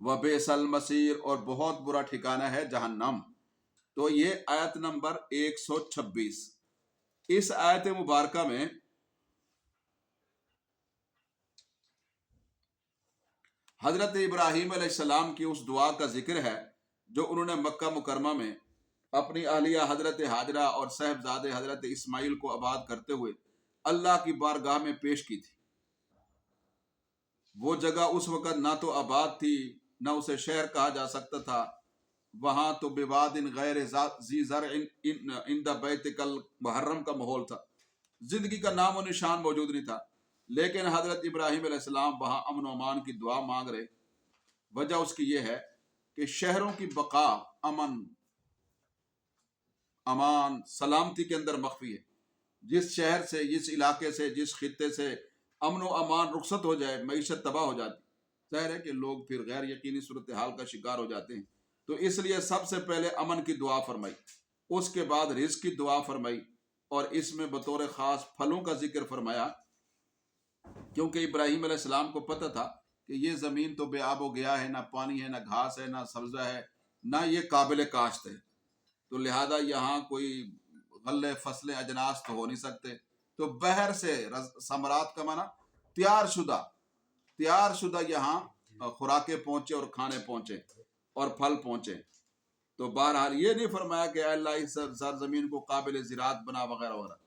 وَبِئْسَ الْمَصِيرُ، اور بہت برا ٹھکانہ ہے جہنم۔ تو یہ آیت نمبر 126۔ اس آیت مبارکہ میں حضرت ابراہیم علیہ السلام کی اس دعا کا ذکر ہے جو انہوں نے مکہ مکرمہ میں اپنی اہلیہ حضرت ہاجرہ اور صاحبزادے حضرت اسماعیل کو آباد کرتے ہوئے اللہ کی بارگاہ میں پیش کی تھی۔ وہ جگہ اس وقت نہ تو آباد تھی، نہ اسے شہر کہا جا سکتا تھا، وہاں تو بواد غیر ذی زرع عند بیتک المحرم کا ماحول تھا، زندگی کا نام و نشان موجود نہیں تھا، لیکن حضرت ابراہیم علیہ السلام وہاں امن و امان کی دعا مانگ رہے۔ وجہ اس کی یہ ہے کہ شہروں کی بقا امن، امان، سلامتی کے اندر مخفی ہے۔ جس شہر سے، جس علاقے سے، جس خطے سے امن و امان رخصت ہو جائے، معیشت تباہ ہو جاتی، ظاہر ہے کہ لوگ پھر غیر یقینی صورتحال کا شکار ہو جاتے ہیں۔ تو اس لیے سب سے پہلے امن کی دعا فرمائی، اس کے بعد رزق کی دعا فرمائی، اور اس میں بطور خاص پھلوں کا ذکر فرمایا، کیونکہ ابراہیم علیہ السلام کو پتہ تھا کہ یہ زمین تو بے آب و گیا ہے، نہ پانی ہے، نہ گھاس ہے، نہ سبزہ ہے، نہ یہ قابل کاشت ہے، تو لہذا یہاں کوئی غلے فصلیں اجناس تو ہو نہیں سکتے، تو بحر سے ثمرات کا معنی تیار شدہ یہاں خوراکیں پہنچے اور کھانے پہنچے اور پھل پہنچے۔ تو بہرحال یہ نہیں فرمایا کہ اے اللہ اس سرزمین کو قابل زراعت بنا وغیرہ وغیرہ،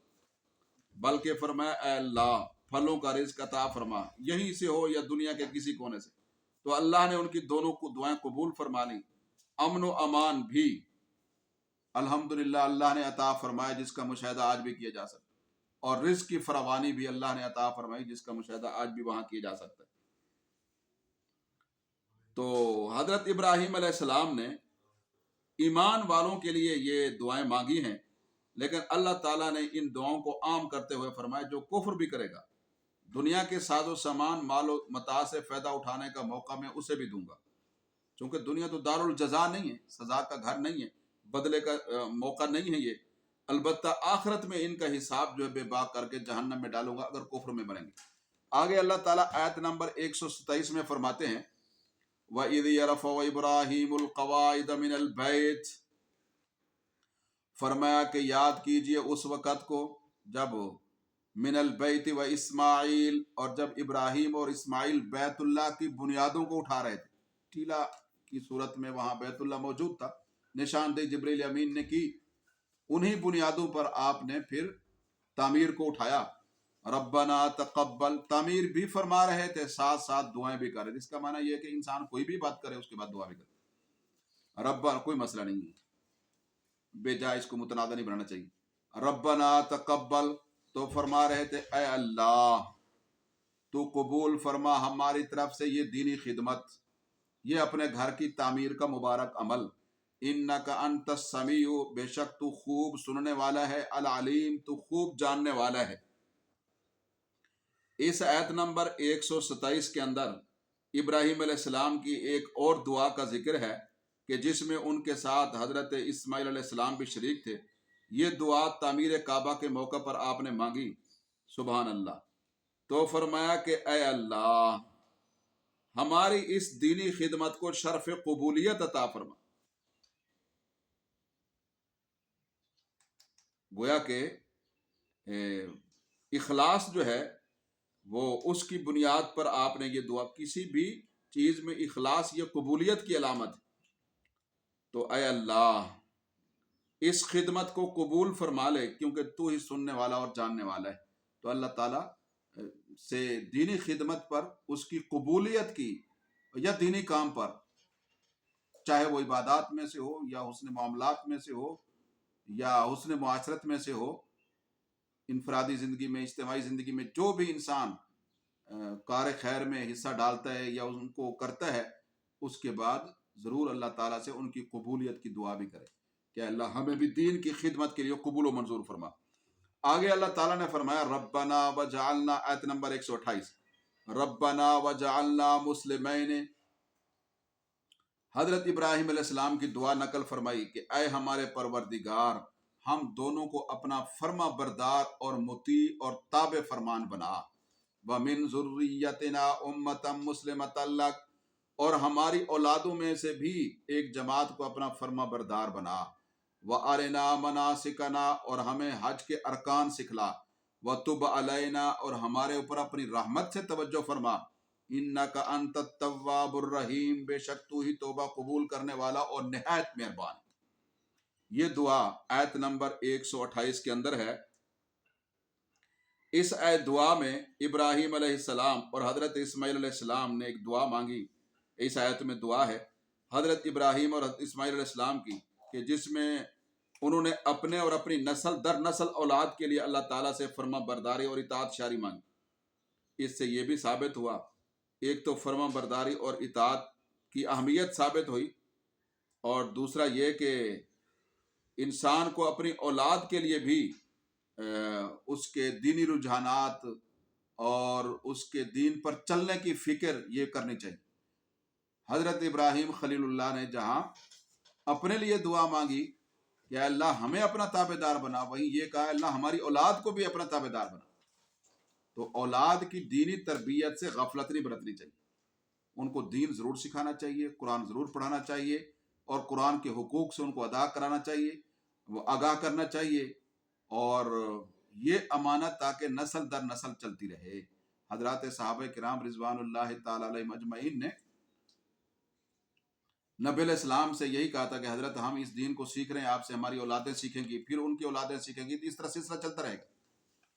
بلکہ فرمایا اے اللہ پھلوں کا رزق عطا فرما، یہیں سے ہو یا دنیا کے کسی کونے سے۔ تو اللہ نے ان کی دونوں کو دعائیں قبول فرما لی۔ امن و امان بھی الحمدللہ اللہ نے عطا فرمایا جس کا مشاہدہ آج بھی کیا جا سکتا ہے، اور رزق کی فراوانی بھی اللہ نے عطا فرمائی جس کا مشاہدہ آج بھی وہاں کیا جا سکتا ہے۔ تو حضرت ابراہیم علیہ السلام نے ایمان والوں کے لیے یہ دعائیں مانگی ہیں، لیکن اللہ تعالیٰ نے ان دعاؤں کو عام کرتے ہوئے فرمایا جو کفر بھی کرے گا، دنیا کے ساز و سامان مال و متاع سے فائدہ اٹھانے کا موقع میں اسے بھی دوں گا، چونکہ دنیا تو دار الجزا نہیں ہے، سزا کا گھر نہیں ہے، بدلے کا موقع نہیں ہے یہ، البتہ آخرت میں ان کا حساب جو ہے بے باک کر کے جہنم میں ڈالوں گا اگر کفر میں مریں گے۔ آگے اللہ تعالیٰ آیت نمبر 127 میں فرماتے ہیں وَإِذْ يَرْفَعُ إِبْرَاهِيمُ الْقَوَاعِدَ مِنَ الْبَيْتِ، فرمایا کہ یاد کیجئے اس وقت کو جب من البیت و اسماعیل، اور جب ابراہیم اور اسماعیل بیت اللہ کی بنیادوں کو اٹھا رہے تھے، ٹیلا کی صورت میں وہاں بیت اللہ موجود تھا، نشاندہی جبریل امین نے کی، انہی بنیادوں پر آپ نے پھر تعمیر کو اٹھایا، ربنا تقبل، تعمیر بھی فرما رہے تھے، ساتھ ساتھ دعائیں بھی کر رہے تھے۔ اس کا معنی یہ ہے کہ انسان کوئی بھی بات کرے اس کے بعد دعا بھی کرے، ربنا کوئی مسئلہ نہیں ہے، بے جا اس کو متنازع نہیں بنانا چاہیے۔ ربنا تقبل، تو فرما رہے تھے اے اللہ تو قبول فرما ہماری طرف سے یہ دینی خدمت، یہ اپنے گھر کی تعمیر کا مبارک عمل۔ انک انت السمیع، بے شک تو خوب سننے والا ہے، العلیم تو خوب جاننے والا ہے۔ اس آیت نمبر 127 کے اندر ابراہیم علیہ السلام کی ایک اور دعا کا ذکر ہے کہ جس میں ان کے ساتھ حضرت اسماعیل علیہ السلام بھی شریک تھے۔ یہ دعا تعمیر کعبہ کے موقع پر آپ نے مانگی، سبحان اللہ۔ تو فرمایا کہ اے اللہ ہماری اس دینی خدمت کو شرف قبولیت عطا فرما۔ گویا کہ اخلاص جو ہے وہ اس کی بنیاد پر آپ نے یہ دعا، کسی بھی چیز میں اخلاص یہ قبولیت کی علامت ہے۔ تو اے اللہ اس خدمت کو قبول فرما لے، کیونکہ تو ہی سننے والا اور جاننے والا ہے۔ تو اللہ تعالیٰ سے دینی خدمت پر اس کی قبولیت کی، یا دینی کام پر، چاہے وہ عبادات میں سے ہو یا حسن معاملات میں سے ہو یا حسن معاشرت میں سے ہو، انفرادی زندگی میں، اجتماعی زندگی میں، جو بھی انسان کار خیر میں حصہ ڈالتا ہے یا ان کو کرتا ہے، اس کے بعد ضرور اللہ تعالیٰ سے ان کی قبولیت کی دعا بھی کرے کہ اللہ ہمیں بھی دین کی خدمت کے لیے قبول و منظور فرما۔ آگے اللہ تعالیٰ نے فرمایا ربنا وجعلنا، آیت نمبر 128، ربنا وجعلنا مسلمین، حضرت ابراہیم علیہ السلام کی دعا نقل فرمائی کہ اے ہمارے پروردگار ہم دونوں کو اپنا فرما بردار اور مطیع اور تابع فرمان بنا، وَمِن ذُرِّيَّتِنَا أُمَّةً مُسْلِمَةً لَكَ، اور ہماری اولادوں میں سے بھی ایک جماعت کو اپنا فرما بردار بنا، وَأَرِنَا مَنَاسِكَنَا، اور ہمیں حج کے ارکان سکھلا، وَتُبْ عَلَيْنَا، اور ہمارے اوپر اپنی رحمت سے توجہ فرما، اِنَّكَ أَنْتَ التَّوَّابُ الرَّحِيمُ، بے شک تو ہی توبہ قبول کرنے والا اور نہایت مہربان۔ یہ دعا آیت نمبر 128 کے اندر ہے۔ اس دعا میں ابراہیم علیہ السلام اور حضرت اسماعیل علیہ السلام نے ایک دعا مانگی۔ اس آیت میں دعا ہے حضرت ابراہیم اور حضرت اسماعیل علیہ السلام کی، کہ جس میں انہوں نے اپنے اور اپنی نسل در نسل اولاد کے لیے اللہ تعالیٰ سے فرما برداری اور اطاعت شاری مانگی۔ اس سے یہ بھی ثابت ہوا، ایک تو فرما برداری اور اطاعت کی اہمیت ثابت ہوئی، اور دوسرا یہ کہ انسان کو اپنی اولاد کے لیے بھی اس کے دینی رجحانات اور اس کے دین پر چلنے کی فکر یہ کرنی چاہیے۔ حضرت ابراہیم خلیل اللہ نے جہاں اپنے لیے دعا مانگی کہ اللہ ہمیں اپنا تابع دار بنا، وہیں یہ کہا اللہ ہماری اولاد کو بھی اپنا تابع دار بنا۔ تو اولاد کی دینی تربیت سے غفلت نہیں برتنی چاہیے، ان کو دین ضرور سکھانا چاہیے، قرآن ضرور پڑھانا چاہیے، اور قرآن کے حقوق سے ان کو ادا کرانا چاہیے، وہ آگاہ کرنا چاہیے، اور یہ امانت تاکہ نسل در نسل چلتی رہے۔ حضرات صحابہ کرام رضوان اللہ تعالی علیہم اجمعین نے نبی علیہ السلام سے یہی کہا تھا کہ حضرت ہم اس دین کو سیکھ رہے ہیں، آپ سے ہماری اولادیں سیکھیں گی، پھر ان کی اولادیں سیکھیں گی، تو اس طرح سلسلہ چلتا رہے گا۔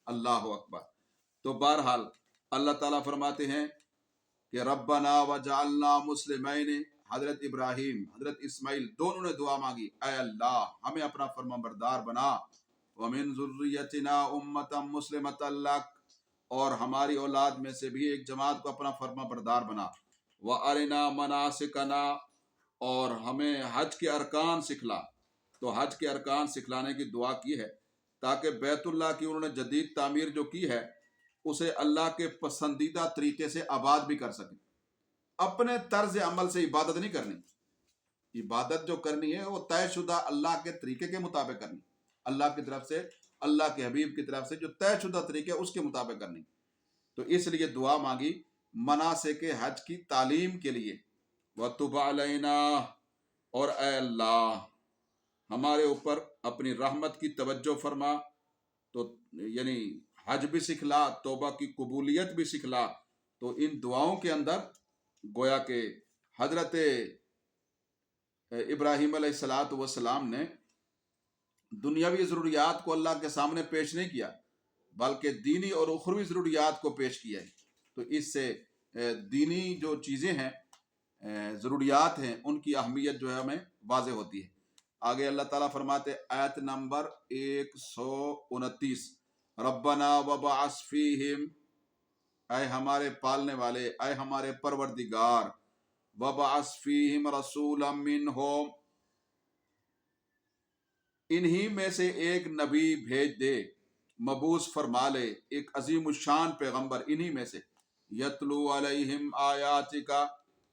اللہ اکبر۔ تو بہرحال اللہ تعالیٰ فرماتے ہیں کہ ربنا وجعلنا مسلمین، حضرت ابراہیم حضرت اسماعیل دونوں نے دعا مانگی، اے اللہ ہمیں اپنا فرما بردار بنا، وَمِن ذُرِّيَّتِنَا أُمَّةً مُسْلِمَةً لَكَ، اور ہماری اولاد میں سے بھی ایک جماعت کو اپنا فرما بردار بنا، وَأَرِنَا مَنَاسِكَنَا، اور ہمیں حج کے ارکان سکھلا۔ تو حج کے ارکان سکھلانے کی دعا کی ہے تاکہ بیت اللہ کی انہوں نے جدید تعمیر جو کی ہے اسے اللہ کے پسندیدہ طریقے سے آباد بھی کر سکیں۔ اپنے طرز عمل سے عبادت نہیں کرنی، عبادت جو کرنی ہے وہ طے شدہ اللہ کے طریقے کے مطابق کرنی، اللہ کی طرف سے، اللہ کے حبیب کی طرف سے جو طے شدہ طریقے اس کے مطابق کرنی۔ تو اس لیے دعا مانگی مناسک حج کی تعلیم کے لیے، وَتُبْ عَلَيْنَا، اور اے اللہ ہمارے اوپر اپنی رحمت کی توجہ فرما۔ تو یعنی حج بھی سکھلا، توبہ کی قبولیت بھی سکھلا۔ تو ان دعاؤں کے اندر گویا کہ حضرت ابراہیم علیہ السلام نے دنیاوی ضروریات کو اللہ کے سامنے پیش نہیں کیا، بلکہ دینی اور اخروی ضروریات کو پیش کیا ہے۔ تو اس سے دینی جو چیزیں ہیں، ضروریات ہیں، ان کی اہمیت جو ہے ہمیں واضح ہوتی ہے۔ آگے اللہ تعالیٰ فرماتے آیت نمبر 129، ربنا وبعث فیہم، اے ہمارے پالنے والے، اے ہمارے پروردگار، وبعث فیہم رسولا منہم، انہی میں سے ایک نبی بھیج دے، مبعوث فرما لے، ایک عظیم الشان پیغمبر انہی میں سے، یتلو علیہم آیاتک،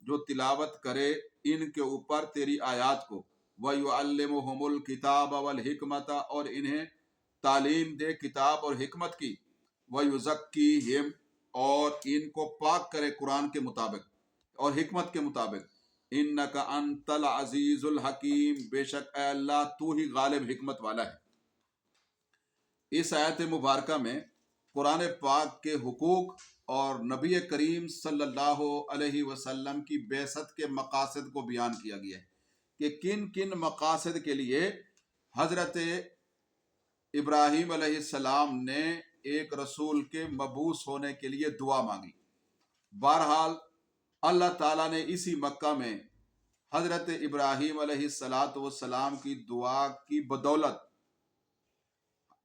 جو تلاوت کرے ان کے اوپر تیری آیات کو، وَيُعَلِّمُهُمُ الْكِتَابَ وَالْحِكْمَةَ، اور انہیں تعلیم دے کتاب اور حکمت کی، وَيُزَكِّيهِمْ، اور ان کو پاک کرے قرآن کے مطابق اور حکمت کے مطابق، انک انت العزیز الحکیم، بے شک اے اللہ تو ہی غالب حکمت والا ہے۔ اس آیت مبارکہ میں قرآن پاک کے حقوق اور نبی کریم صلی اللہ علیہ وسلم کی بعثت کے مقاصد کو بیان کیا گیا ہے کہ کن کن مقاصد کے لیے حضرت ابراہیم علیہ السلام نے ایک رسول کے مبعوث ہونے کے لیے دعا مانگی۔ بہرحال اللہ تعالیٰ نے اسی مکہ میں حضرت ابراہیم علیہ السلام کی دعا کی بدولت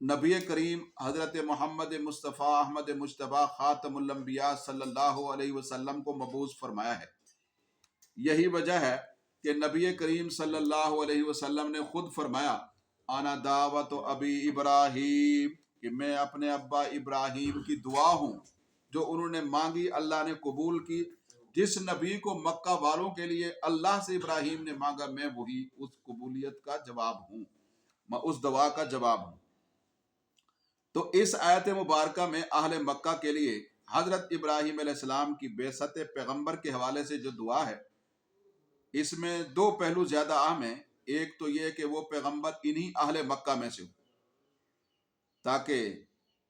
نبی کریم حضرت محمد مصطفیٰ احمد مجتبیٰ خاتم الانبیاء صلی اللہ علیہ وسلم کو مبعوث فرمایا ہے۔ یہی وجہ ہے کہ نبی کریم صلی اللہ علیہ وسلم نے خود فرمایا انا دعوت ابی ابراہیم، کہ میں اپنے ابا ابراہیم کی دعا ہوں، جو انہوں نے مانگی اللہ نے قبول کی۔ جس نبی کو مکہ والوں کے لیے اللہ سے ابراہیم نے مانگا، میں وہی اس قبولیت کا جواب ہوں، میں اس دعا کا جواب ہوں۔ تو اس آیت مبارکہ میں اہل مکہ کے لیے حضرت ابراہیم علیہ السلام کی بعثت پیغمبر کے حوالے سے جو دعا ہے، اس میں دو پہلو زیادہ اہم ہیں۔ ایک تو یہ کہ وہ پیغمبر انہی اہل مکہ میں سے ہو، تاکہ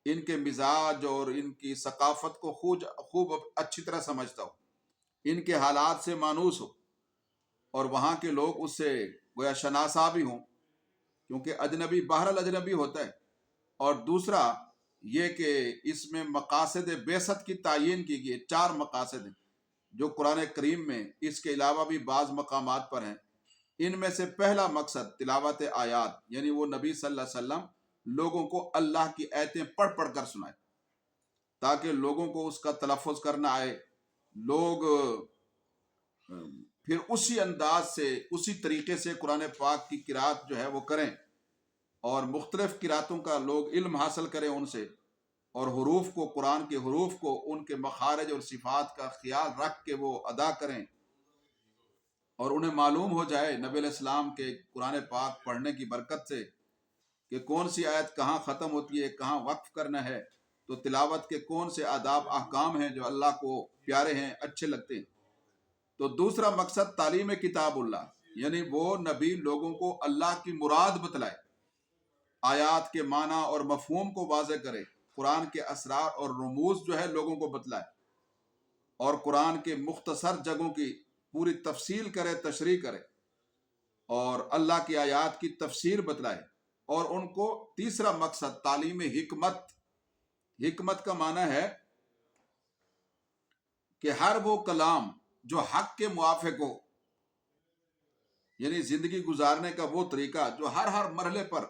ان کے مزاج اور ان کی ثقافت کو خوب اچھی طرح سمجھتا ہو، ان کے حالات سے مانوس ہو، اور وہاں کے لوگ اس سے گویا شناسا بھی ہوں، کیونکہ اجنبی بہرحال اجنبی ہوتا ہے۔ اور دوسرا یہ کہ اس میں مقاصد بعثت کی تعیین کی گئی، 4 مقاصد ہیں جو قرآن کریم میں اس کے علاوہ بھی بعض مقامات پر ہیں۔ ان میں سے پہلا مقصد تلاوت آیات، یعنی وہ نبی صلی اللہ علیہ وسلم لوگوں کو اللہ کی آیتیں پڑھ پڑھ کر سنائے، تاکہ لوگوں کو اس کا تلفظ کرنا آئے، لوگ پھر اسی انداز سے اسی طریقے سے قرآن پاک کی قرات جو ہے وہ کریں، اور مختلف قراتوں کا لوگ علم حاصل کریں ان سے، اور حروف کو، قرآن کے حروف کو، ان کے مخارج اور صفات کا خیال رکھ کے وہ ادا کریں، اور انہیں معلوم ہو جائے نبی علیہ السلام کے قرآن پاک پڑھنے کی برکت سے کہ کون سی آیت کہاں ختم ہوتی ہے، کہاں وقف کرنا ہے، تو تلاوت کے کون سے آداب احکام ہیں جو اللہ کو پیارے ہیں، اچھے لگتے ہیں۔ تو دوسرا مقصد تعلیم کتاب اللہ، یعنی وہ نبی لوگوں کو اللہ کی مراد بتلائے، آیات کے معنی اور مفہوم کو واضح کرے، قرآن کے اسرار اور رموز جو ہے لوگوں کو بتلائے، اور قرآن کے مختصر جگہوں کی پوری تفصیل کرے، تشریح کرے، اور اللہ کی آیات کی تفسیر بتلائے۔ اور ان کو تیسرا مقصد تعلیم حکمت، حکمت کا معنی ہے کہ ہر وہ کلام جو حق کے موافق ہو، یعنی زندگی گزارنے کا وہ طریقہ جو ہر مرحلے پر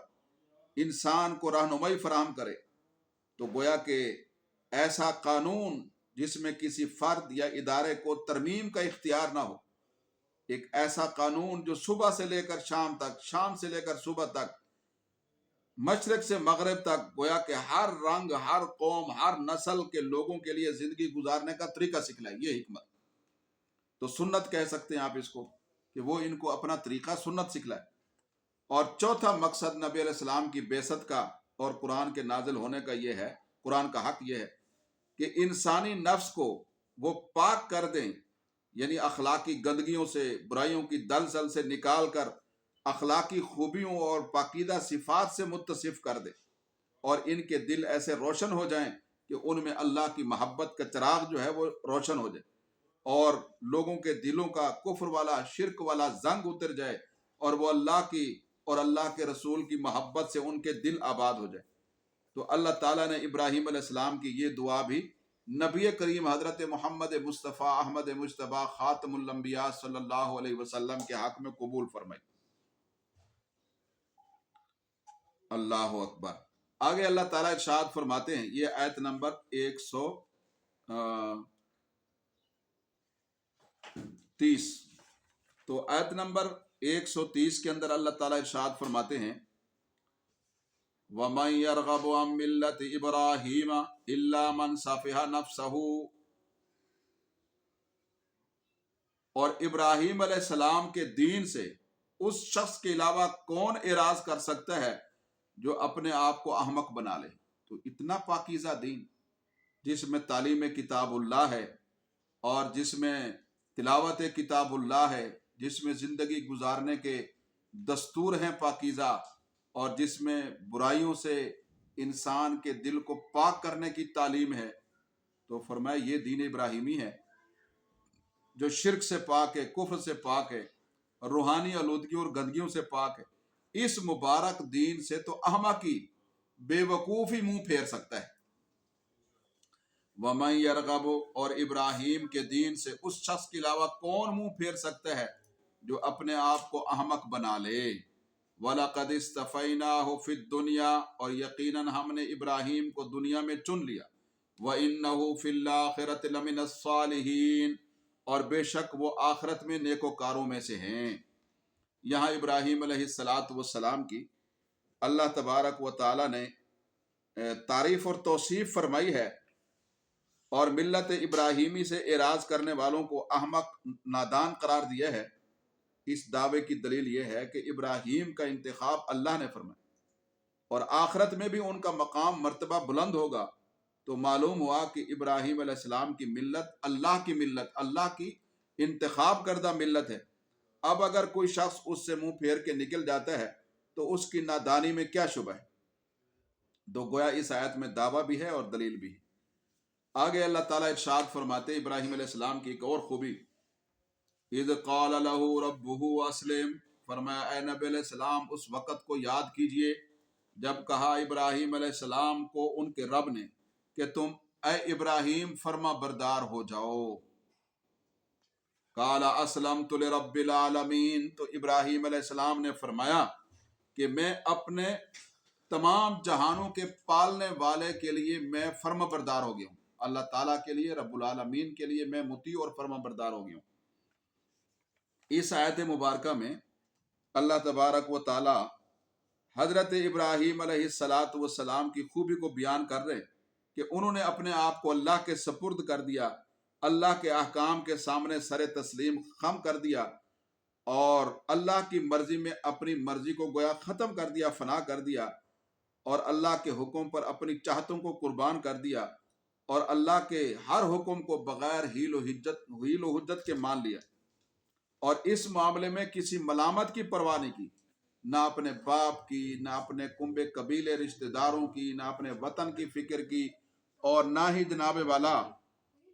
انسان کو رہنمائی فراہم کرے۔ تو گویا کہ ایسا قانون جس میں کسی فرد یا ادارے کو ترمیم کا اختیار نہ ہو، ایک ایسا قانون جو صبح سے لے کر شام تک، شام سے لے کر صبح تک، مشرق سے مغرب تک، گویا کہ ہر رنگ، ہر قوم، ہر نسل کے لوگوں کے لیے زندگی گزارنے کا طریقہ سکھلائے، یہ حکمت۔ تو سنت کہہ سکتے ہیں آپ اس کو، کہ وہ ان کو اپنا طریقہ سنت سکھلائے۔ اور چوتھا مقصد نبی علیہ السلام کی بعثت کا اور قرآن کے نازل ہونے کا یہ ہے، قرآن کا حق یہ ہے کہ انسانی نفس کو وہ پاک کر دیں، یعنی اخلاقی گندگیوں سے، برائیوں کی دلدل سے نکال کر اخلاقی خوبیوں اور پاکیزہ صفات سے متصف کر دے، اور ان کے دل ایسے روشن ہو جائیں کہ ان میں اللہ کی محبت کا چراغ جو ہے وہ روشن ہو جائے، اور لوگوں کے دلوں کا کفر والا، شرک والا زنگ اتر جائے، اور وہ اللہ کی اور اللہ کے رسول کی محبت سے ان کے دل آباد ہو جائے۔ تو اللہ تعالیٰ نے ابراہیم علیہ السلام کی یہ دعا بھی نبی کریم حضرت محمد مصطفیٰ احمد مجتبیٰ خاتم الانبیاء صلی اللہ علیہ وسلم کے حق میں قبول فرمائی۔ اللہ اکبر۔ آگے اللہ تعالیٰ ارشاد فرماتے ہیں، یہ آیت نمبر 130، تو آیت نمبر 130 کے اندر اللہ تعالیٰ ارشاد فرماتے ہیں وَمَن يَرْغَبُ عَن مِّلَّةِ إِبْرَاهِيمَ إِلَّا مَن سَفِهَ نَفْسَهُ، اور ابراہیم علیہ السلام کے دین سے اس شخص کے علاوہ کون اعراض کر سکتا ہے جو اپنے آپ کو احمق بنا لے۔ تو اتنا پاکیزہ دین جس میں تعلیم کتاب اللہ ہے، اور جس میں تلاوت کتاب اللہ ہے، جس میں زندگی گزارنے کے دستور ہیں پاکیزہ، اور جس میں برائیوں سے انسان کے دل کو پاک کرنے کی تعلیم ہے، تو فرمایا یہ دین ابراہیمی ہے جو شرک سے پاک ہے، کفر سے پاک ہے، روحانی آلودگیوں اور گندگیوں سے پاک ہے۔ اس مبارک دین سے تو احمقی، بے وقوفی منہ پھیر سکتا ہے۔ وَمَن يَرْغَبُ، اور ابراہیم کے دین سے اس شخص کے علاوہ کون منہ پھیر سکتا ہے جو اپنے آپ کو احمق بنا لے۔ وَلَقَدِ اسْتَفَيْنَاهُ فِي الدُّنْيَا، اور یقیناً ہم نے ابراہیم کو دنیا میں چن لیا۔ وَإِنَّهُ فِي الْآخِرَةِ لَمِنَ الصَّالِحِينَ، اور بے شک وہ آخرت میں نیکوکاروں میں سے ہیں۔ یہاں ابراہیم علیہ السلام کی اللہ تبارک و تعالی نے تعریف اور توصیف فرمائی ہے، اور ملت ابراہیمی سے اعراض کرنے والوں کو احمق، نادان قرار دیا ہے۔ اس دعوے کی دلیل یہ ہے کہ ابراہیم کا انتخاب اللہ نے فرمایا، اور آخرت میں بھی ان کا مقام مرتبہ بلند ہوگا۔ تو معلوم ہوا کہ ابراہیم علیہ السلام کی ملت اللہ کی ملت، اللہ کی انتخاب کردہ ملت ہے۔ اب اگر کوئی شخص اس سے منہ پھیر کے نکل جاتا ہے تو اس کی نادانی میں کیا شبہ ہے۔ تو گویا اس آیت میں دعویٰ بھی ہے اور دلیل بھی ہے۔ آگے اللہ تعالیٰ ارشاد فرماتے ابراہیم علیہ السلام کی ایک اور خوبی، اِذْ قَالَ لَهُ رَبُّهُ أَسْلِمْ، فرمایا اے نبی علیہ السلام اس وقت کو یاد کیجئے جب کہا ابراہیم علیہ السلام کو ان کے رب نے کہ تم اے ابراہیم فرما بردار ہو جاؤ۔ قَالَ أَسْلَمْتُ لِرَبِّ الْعَالَمِينَ، تو ابراہیم علیہ السلام نے فرمایا کہ میں اپنے تمام جہانوں کے پالنے والے کے لیے میں فرما بردار ہو گیا ہوں۔ اللہ تعالیٰ کے لیے، رب العالمین کے لیے میں مطیع اور فرما بردار ہو گیا ہوں۔ اس آیت مبارکہ میں اللہ تبارک و تعالی حضرت ابراہیم علیہ السلام کی خوبی کو بیان کر رہے کہ انہوں نے اپنے آپ کو اللہ کے سپرد کر دیا، اللہ کے احکام کے سامنے سر تسلیم خم کر دیا، اور اللہ کی مرضی میں اپنی مرضی کو گویا ختم کر دیا، فنا کر دیا، اور اللہ کے حکم پر اپنی چاہتوں کو قربان کر دیا، اور اللہ کے ہر حکم کو بغیر حیل و حجت کے مان لیا، اور اس معاملے میں کسی ملامت کی پرواہ نہیں کی، نہ اپنے باپ کی، نہ اپنے کنبے قبیلے رشتہ داروں کی، نہ اپنے وطن کی فکر کی، اور نہ ہی جناب والا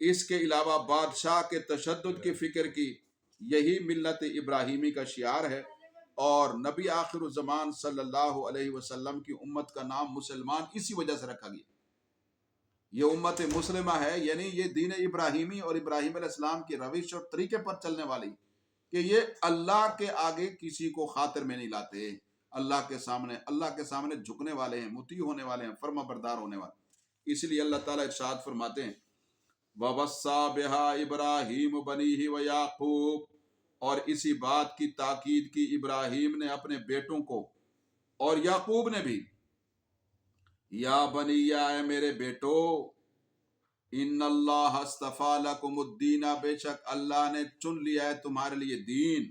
اس کے علاوہ بادشاہ کے تشدد کی فکر کی۔ یہی ملت ابراہیمی کا شعار ہے، اور نبی آخر الزمان صلی اللہ علیہ وسلم کی امت کا نام مسلمان اسی وجہ سے رکھا گیا۔ یہ امت مسلمہ ہے، یعنی یہ دین ابراہیمی اور ابراہیم علیہ السلام کی روش اور طریقے پر چلنے والی، کہ یہ اللہ کے آگے کسی کو خاطر میں نہیں لاتے، اللہ کے سامنے جھکنے والے ہیں، مطیع ہونے والے ہیں، فرما بردار ہونے والے۔ اس لیے اللہ تعالیٰ ارشاد فرماتے ہیں وَوَصَّى بِهَا إِبْرَاهِيمُ بَنِيهِ وَيَعْقُوبُ، اور اسی بات کی تاکید کی ابراہیم نے اپنے بیٹوں کو، اور یعقوب نے بھی، یا بنیا، اے میرے بیٹو، ان اللہ اصطفیٰ لکم الدین، بے شک اللہ نے چن لیا ہے تمہارے لیے دین۔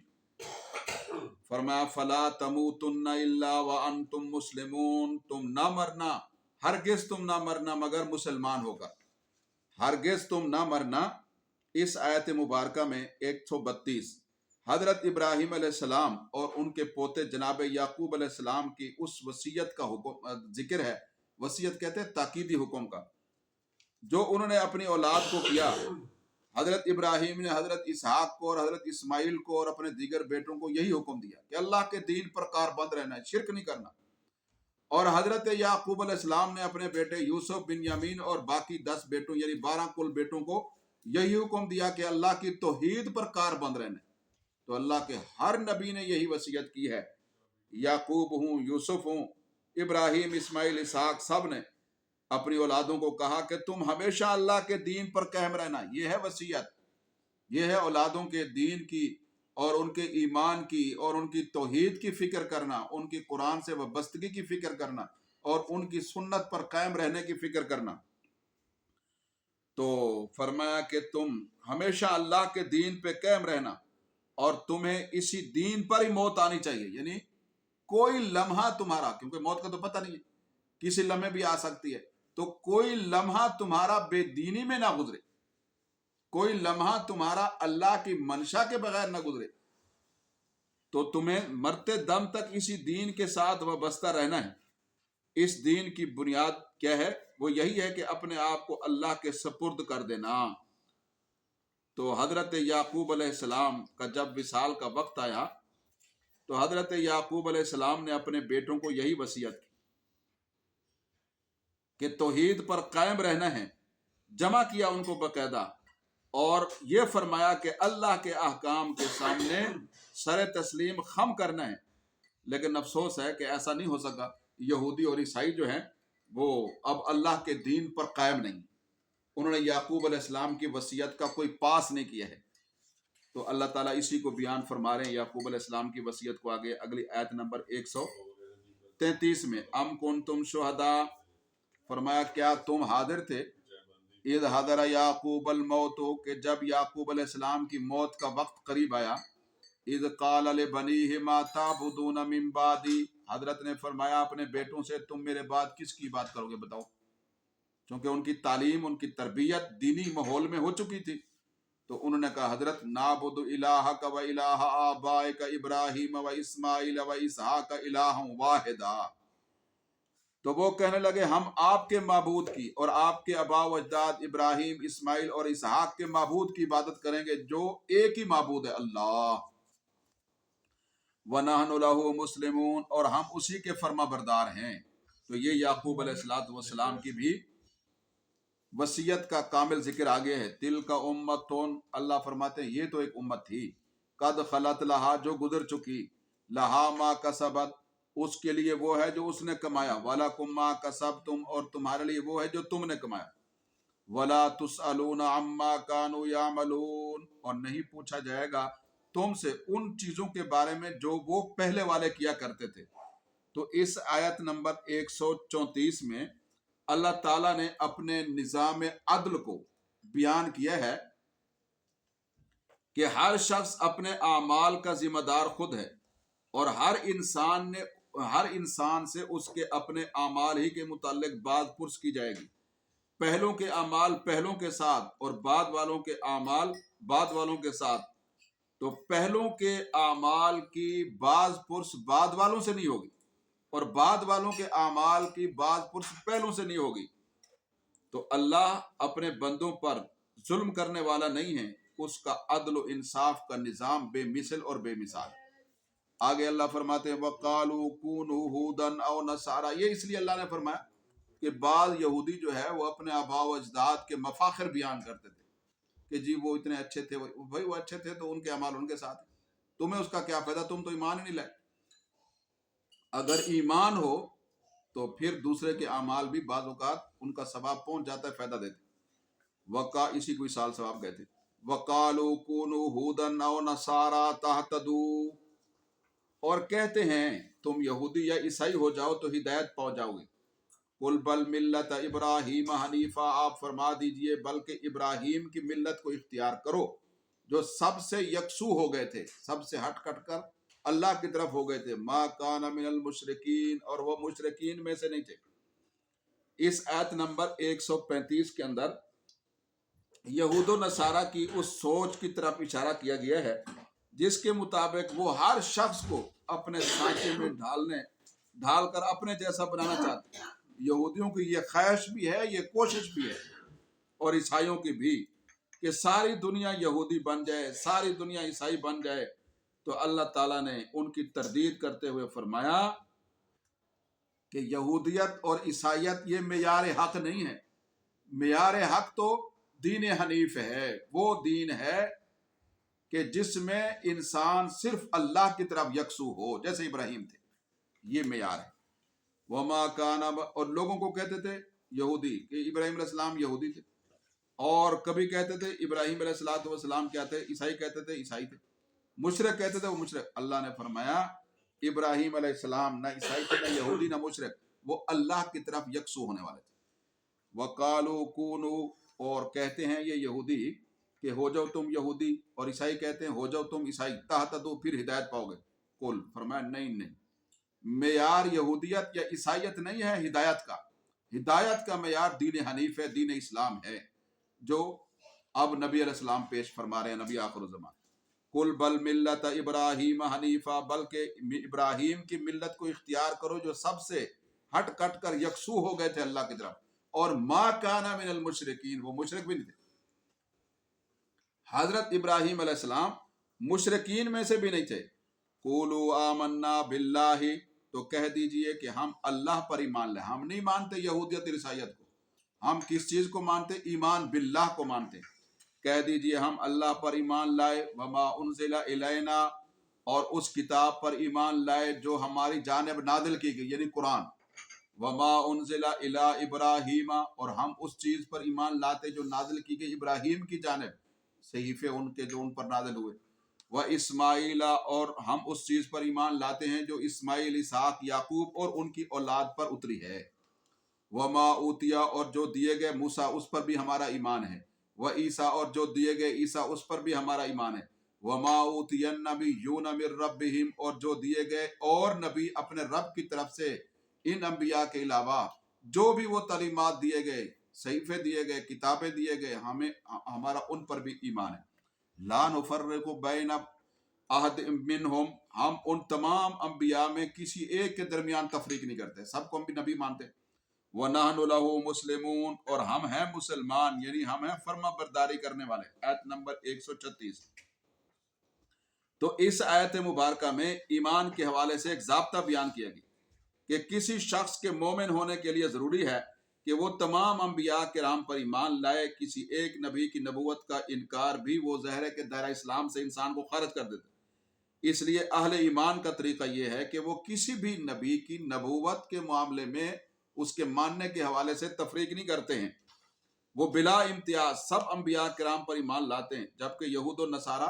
فرمایا فلا تموتن الا وانتم مسلمون، تم نہ مرنا، ہرگز تم نہ مرنا مگر مسلمان ہوگا، ہرگز تم نہ مرنا۔ اس آیت مبارکہ میں 132 حضرت ابراہیم علیہ السلام اور ان کے پوتے جناب یعقوب علیہ السلام کی اس وصیت کا ذکر ہے۔ وصیت کہتے ہیں تاکیدی حکم کا، جو انہوں نے اپنی اولاد کو کیا۔ حضرت ابراہیم نے حضرت اسحاق کو اور حضرت اسماعیل کو اور اپنے دیگر بیٹوں کو یہی حکم دیا کہ اللہ کے دین پر کاربند رہنا ہے، شرک نہیں کرنا۔ اور حضرت یعقوب علیہ السلام نے اپنے بیٹے یوسف بن یمین اور باقی 10 بیٹوں یعنی 12 کل بیٹوں کو یہی حکم دیا کہ اللہ کی توحید پر کار بند رہنے. تو اللہ کے ہر نبی نے یہی وصیت کی ہے. یعقوب ہوں، یوسف ہوں، ابراہیم، اسماعیل، اسحاق، سب نے اپنی اولادوں کو کہا کہ تم ہمیشہ اللہ کے دین پر قائم رہنا. یہ ہے وصیت، یہ ہے اولادوں کے دین کی اور ان کے ایمان کی اور ان کی توحید کی فکر کرنا، ان کی قرآن سے وابستگی کی فکر کرنا اور ان کی سنت پر قائم رہنے کی فکر کرنا. تو فرمایا کہ تم ہمیشہ اللہ کے دین پہ قائم رہنا اور تمہیں اسی دین پر ہی موت آنی چاہیے. یعنی کوئی لمحہ تمہارا، کیونکہ موت کا تو پتہ نہیں ہے، کسی لمحے بھی آ سکتی ہے، تو کوئی لمحہ تمہارا بے دینی میں نہ گزرے، کوئی لمحہ تمہارا اللہ کی منشا کے بغیر نہ گزرے. تو تمہیں مرتے دم تک اسی دین کے ساتھ وابستہ رہنا ہے. اس دین کی بنیاد کیا ہے؟ وہ یہی ہے کہ اپنے آپ کو اللہ کے سپرد کر دینا. تو حضرت یعقوب علیہ السلام کا جب وصال کا وقت آیا تو حضرت یعقوب علیہ السلام نے اپنے بیٹوں کو یہی وصیت کی کہ توحید پر قائم رہنا ہے. جمع کیا ان کو باقاعدہ اور یہ فرمایا کہ اللہ کے احکام کے سامنے سر تسلیم خم کرنا ہے. لیکن افسوس ہے کہ ایسا نہیں ہو سکا. یہودی اور عیسائی جو ہیں وہ اب اللہ کے دین پر قائم نہیں، انہوں نے یعقوب علیہ السلام کی وصیت کا کوئی پاس نہیں کیا ہے. تو اللہ تعالیٰ اسی کو بیان فرما رہے ہیں یعقوب علیہ السلام کی وصیت کو آگے اگلی آیت نمبر 133 میں. ام کنتم شہداء، فرمایا کیا تم حاضر تھے، اذ حضر یعقوب الموت، کہ جب یعقوب علیہ السلام کی موت کا وقت قریب آیا. اذ قال لبنیہ ما تعبدون من بعدی، حضرت نے فرمایا اپنے بیٹوں سے تم میرے بعد کس کی بات کرو گے بتاؤ. چونکہ ان کی تعلیم، ان کی تربیت دینی ماحول میں ہو چکی تھی. تو انہوں نے کہا حضرت نعبد الہک و الہ آبائک ابراہیم و اسماعیل و اسحاق الہ واحدا. تو وہ کہنے لگے ہم آپ کے معبود کی اور آپ کے آباء و اجداد ابراہیم، اسماعیل اور اسحاق کے معبود کی عبادت کریں گے جو ایک ہی معبود ہے، اللہ. وَنَحْنُ لَهُ مُسْلِمُونَ، اور ہم اسی کے فرما بردار ہیں. تو یہ یعقوب علیہ السلام کی بھی وصیت کا کامل ذکر آگے ہے. تِلْکَ أُمَّةٌ، اللہ فرماتے ہیں یہ تو ایک امت تھی، قد خلت لہا، جو گزر چکی، لہا ما کسبت، اس کے لیے وہ ہے جو اس نے کمایا، وَلَكُمْ مَا كَسَبْتُمْ، اور تمہارے لیے وہ ہے جو تم نے کمایا، وَلَا تُسْأَلُونَ عَمَّا كَانُوا يَعْمَلُونَ، اور نہیں پوچھا جائے گا تم سے ان چیزوں کے بارے میں جو وہ پہلے والے کیا کرتے تھے. تو اس آیت نمبر 134 میں اللہ تعالیٰ نے اپنے نظام عدل کو بیان کیا ہے کہ ہر شخص اپنے اعمال کا ذمہ دار خود ہے اور ہر انسان سے اس کے اپنے اعمال ہی کے متعلق بات پرس کی جائے گی. پہلوں کے اعمال پہلوں کے ساتھ اور بعد والوں کے اعمال بعد والوں کے ساتھ. تو پہلوں کے اعمال کی بعض پرس بعد والوں سے نہیں ہوگی اور بعد والوں کے اعمال کی بعض پرس پہلوں سے نہیں ہوگی. تو اللہ اپنے بندوں پر ظلم کرنے والا نہیں ہے، اس کا عدل و انصاف کا نظام بے مثل اور بے مثال. آگے اللہ فرماتے ہیں وَقَالُوا كُونُوا هُودًا أَوْ نَصَارَىٰ، یہ اس لیے اللہ نے فرمایا کہ بعض یہودی جو ہے وہ اپنے آباء و اجداد کے مفاخر بیان کرتے تھے کہ جی وہ اتنے اچھے تھے، بھائی وہ اچھے تھے تو ان کے اعمال ان کے ساتھ ہیں، تمہیں اس کا کیا فائدہ، تم تو ایمان ہی نہیں لائے. اگر ایمان ہو تو پھر دوسرے کے اعمال بھی بعض اوقات ان کا ثواب پہنچ جاتا ہے، فائدہ دیتے. اسی کو سال ثواب کہتے. وَقَالُوا كُونُوا هُودًا أَوْ نَصَارَىٰ تَهْتَدُوا، اور کہتے ہیں تم یہودی یا عیسائی ہو جاؤ تو ہدایت پا جاؤ گے. قُلْ بَلْ مِلَّةَ إِبْرَاهِيمَ حَنِيفًا، آپ فرما دیجئے بلکہ ابراہیم کی ملت کو اختیار کرو جو سب سے یکسو ہو گئے تھے، سب سے ہٹ کٹ کر اللہ کی طرف ہو گئے تھے. ما کان من المشرکین، اور وہ مشرکین میں سے نہیں تھے. اس آیت نمبر 135 کے اندر یہود و نصارہ کی اس سوچ کی طرف اشارہ کیا گیا ہے جس کے مطابق وہ ہر شخص کو اپنے سانچے میں ڈھال کر اپنے جیسا بنانا چاہتے ہیں. یہودیوں کی یہ خواہش بھی ہے، یہ کوشش بھی ہے، اور عیسائیوں کی بھی، کہ ساری دنیا یہودی بن جائے، ساری دنیا عیسائی بن جائے. تو اللہ تعالیٰ نے ان کی تردید کرتے ہوئے فرمایا کہ یہودیت اور عیسائیت یہ معیار حق نہیں ہے. معیار حق تو دین حنیف ہے، وہ دین ہے کہ جس میں انسان صرف اللہ کی طرف یکسو ہو، جیسے ابراہیم تھے. یہ معیار ہے. وما کان، اور لوگوں کو کہتے تھے یہودی کہ ابراہیم علیہ السلام یہودی تھے، اور کبھی کہتے تھے ابراہیم علیہ السلام کیا تھے، عیسائی کہتے تھے عیسائی تھے، مشرک کہتے تھے وہ مشرک. اللہ نے فرمایا ابراہیم علیہ السلام نہ عیسائی تھے، نہ یہودی، نہ مشرک، وہ اللہ کی طرف یکسو ہونے والے تھے. وقالوا کونوا، اور کہتے ہیں یہ یہودی کہ ہو جاؤ تم یہودی، اور عیسائی کہتے ہیں ہو جاؤ تم عیسائی، تہتدوا، پھر ہدایت پاؤ گے. قل، فرمایا نہیں، معیار یہودیت یا عیسائیت نہیں ہے ہدایت کا. ہدایت کا معیار دین حنیف ہے، دین اسلام ہے، جو اب نبی علیہ السلام پیش فرما رہے ہیں، نبی آخر الزمان. قل بل ملت ابراہیم حنیفہ، بلکہ ابراہیم کی ملت کو اختیار کرو جو سب سے ہٹ کٹ کر یکسو ہو گئے تھے اللہ کی طرف، اور ما کان من المشرکین، وہ مشرک بھی نہیں تھے. حضرت ابراہیم علیہ السلام مشرکین میں سے بھی نہیں تھے. قولوا آمنا باللہ، تو کہہ دیجئے کہ ہم اللہ پر ایمان لائے. ہم نہیں مانتے یہودیت اور عیسائیت کو. ہم کس چیز کو مانتے؟ ایمان باللہ کو مانتے. کہہ دیجئے ہم اللہ پر ایمان لائے، وما انزل الینا، اور اس کتاب پر ایمان لائے جو ہماری جانب نازل کی گئی، یعنی قرآن. وما انزل الی ابراہیم، اور ہم اس چیز پر ایمان لاتے جو نازل کی گئی ابراہیم کی جانب، صحیفے ان کے جو ان پر نازل ہوئے. و اسماعیل، اور ہم اس چیز پر ایمان لاتے ہیں جو اسماعیل، اسحاق، یعقوب اور ان کی اولاد پر اتری ہے. وما اوتیا، اور جو دیے گئے موسیٰ، اس پر بھی ہمارا ایمان ہے. و عیسیٰ، اور جو دیے گئے عیسیٰ، اس پر بھی ہمارا ایمان ہے. وما اوتی النبیون من ربہم، اور جو دیے گئے اور نبی اپنے رب کی طرف سے ان انبیاء کے علاوہ، جو بھی وہ تعلیمات دیے گئے، صحیفے دیے گئے، کتابیں دیے گئے، ہمارا ان پر بھی ایمان ہے. لا نفرق بین احد منہم، ہم ان تمام انبیاء میں کسی ایک کے درمیان تفریق نہیں کرتے، سب کو ہم بھی نبی مانتے. وَنَحْنُ لَهُ مُسْلِمُونَ، اور ہم ہیں مسلمان، یعنی ہم ہیں فرما برداری کرنے والے. آیت نمبر 136. تو اس آیت مبارکہ میں ایمان کے حوالے سے ایک ضابطہ بیان کیا گیا کہ کسی شخص کے مومن ہونے کے لیے ضروری ہے کہ وہ تمام انبیاء کرام پر ایمان لائے. کسی ایک نبی کی نبوت کا انکار بھی وہ ظاہر ہے کہ دائرہ اسلام سے انسان کو خارج کر دیتا. اس لیے اہل ایمان کا طریقہ یہ ہے کہ وہ کسی بھی نبی کی نبوت کے معاملے میں اس کے ماننے کے حوالے سے تفریق نہیں کرتے ہیں. وہ بلا امتیاز سب انبیاء کرام پر ایمان لاتے ہیں، جبکہ یہود و نصارہ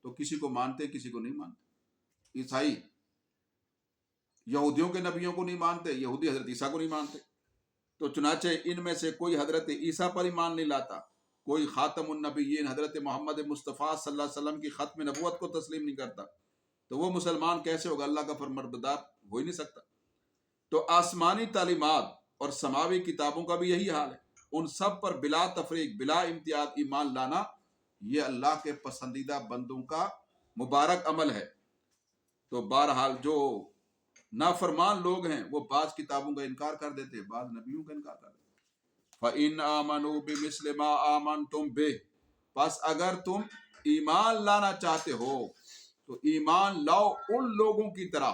تو کسی کو مانتے کسی کو نہیں مانتے. عیسائی یہودیوں کے نبیوں کو نہیں مانتے، یہودی حضرت عیسیٰ کو نہیں مانتے. تو چنانچہ ان میں سے کوئی حضرت عیسیٰ پر ایمان نہیں لاتا، کوئی خاتم النبیین حضرت محمد مصطفیٰ صلی اللہ علیہ وسلم کی ختم نبوت کو تسلیم نہیں کرتا. تو وہ مسلمان کیسے ہوگا؟ اللہ کا فرمانبردار ہو ہی نہیں سکتا. تو آسمانی تعلیمات اور سماوی کتابوں کا بھی یہی حال ہے. ان سب پر بلا تفریق، بلا امتیاز ایمان لانا، یہ اللہ کے پسندیدہ بندوں کا مبارک عمل ہے. تو بہرحال جو نافرمان لوگ ہیں وہ بعض کتابوں کا انکار کر دیتے، بعض نبیوں کا انکار کر دیتے. فَإِنْ آمَنُوا بِمِثْلِ مَا آمَنْتُمْ بِهِ، پس اگر تم ایمان لانا چاہتے ہو تو ایمان لاؤ ان لوگوں کی طرح.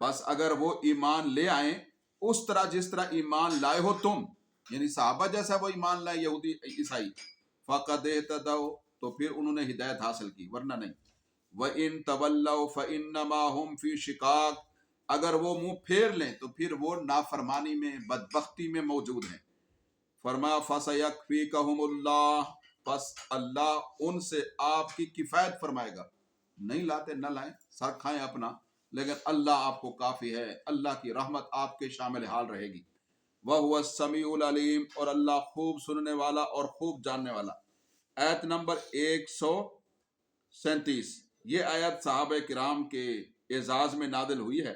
پس اگر وہ ایمان لے آئیں اس طرح جس طرح ایمان لائے ہو تم، یعنی صحابہ جیسا وہ ایمان لائے یہودی عیسائی، فَقَدْ اهْتَدَوْا، تو پھر انہوں نے ہدایت حاصل کی، ورنہ نہیں. وَإِن تَوَلَّوْا فَإِنَّمَا هُمْ فِي شِقَاقٍ، اگر وہ منہ پھیر لیں تو پھر وہ نافرمانی میں، بدبختی میں موجود ہیں. فرمایا فَسَيَكْفِيكَهُمُ اللَّهُ، پس اللہ ان سے آپ کی کفایت فرمائے گا. نہیں لاتے نہ لائیں، سر کھائیں اپنا، لیکن اللہ آپ کو کافی ہے، اللہ کی رحمت آپ کے شامل حال رہے گی. وَهُوَ السَّمِيعُ الْعَلِيمُ، اور اللہ خوب سننے والا اور خوب جاننے والا. آیت نمبر 137. یہ آیت صحابہ کرام کے اعزاز میں نازل ہوئی ہے.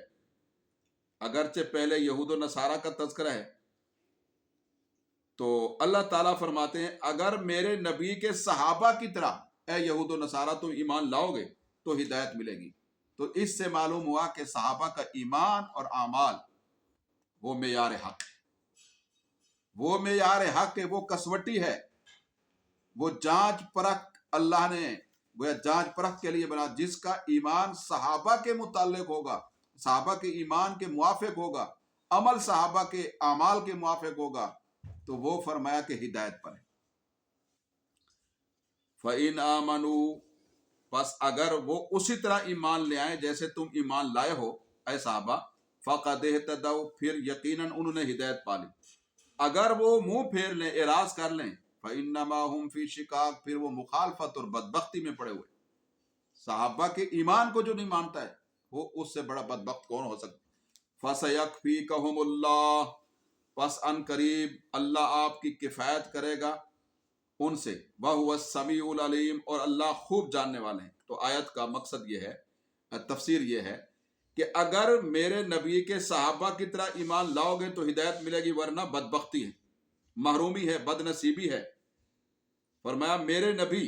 اگرچہ پہلے یہود و نصارہ کا تذکرہ ہے، تو اللہ تعالیٰ فرماتے ہیں اگر میرے نبی کے صحابہ کی طرح اے یہود و نصارہ تم ایمان لاؤ گے تو ہدایت ملے گی. تو اس سے معلوم ہوا کہ صحابہ کا ایمان اور اعمال وہ معیار حق ہے، وہ معیار حق ہے، وہ کسوٹی ہے، وہ جانچ پرکھ اللہ نے وہ جانچ پرکھ کے لیے بنا. جس کا ایمان صحابہ کے متعلق ہوگا، صحابہ کے ایمان کے موافق ہوگا، عمل صحابہ کے اعمال کے موافق ہوگا، تو وہ فرمایا کہ ہدایت پر ہے۔ فَإِنْ آمَنُوا، پس اگر وہ اسی طرح ایمان لے آئیں جیسے تم ایمان لائے ہو اے صحابہ، فَقَدْ اهْتَدَوْا، پھر یقیناً انہوں نے ہدایت پا لی۔ اگر وہ منہ پھیر لیں، اعراض کر لیں، فَإِنَّمَا هُمْ فِي شِقَاقٍ، پھر وہ مخالفت اور بدبختی میں پڑے ہوئے۔ صحابہ کے ایمان کو جو نہیں مانتا ہے وہ اس سے بڑا بدبخت کون ہو سکتا؟ فَسَيَكْفِيكَهُمُ اللَّهُ، پس ان قریب اللہ آپ کی کفایت کرے گا ان سے، وَهُوَ السَّمِيعُ الْعَلِيمُ، اور اللہ خوب جاننے والے ہیں۔ تو آیت کا مقصد یہ ہے، تفسیر یہ ہے کہ اگر میرے نبی کے صحابہ کی طرح ایمان لاؤ گے تو ہدایت ملے گی، ورنہ بدبختی ہے، محرومی ہے، بد نصیبی ہے۔ فرمایا میرے نبی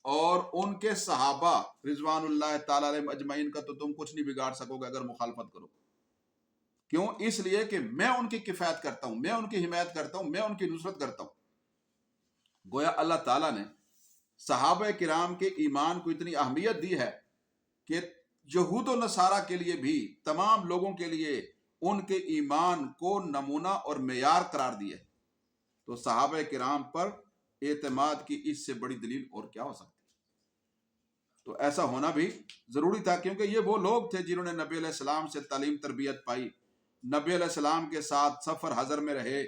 اور ان کے صحابہ رضوان اللہ تعالی علیہم اجمعین کا تو تم کچھ نہیں بگاڑ سکو گے اگر مخالفت کرو۔ کیوں؟ اس لیے کہ میں ان کی کفایت کرتا ہوں، میں ان کی حمایت کرتا ہوں، میں ان کی نصرت کرتا ہوں۔ گویا اللہ تعالیٰ نے صحابہ کرام کے ایمان کو اتنی اہمیت دی ہے کہ یہود و نصارہ کے لیے بھی، تمام لوگوں کے لیے ان کے ایمان کو نمونہ اور معیار قرار دیا ہے۔ تو صحابہ کرام پر اعتماد کی اس سے بڑی دلیل اور کیا ہو سکتی؟ تو ایسا ہونا بھی ضروری تھا، کیونکہ یہ وہ لوگ تھے جنہوں نے نبی علیہ السلام سے تعلیم تربیت پائی، نبی علیہ السلام کے ساتھ سفر حضر میں رہے،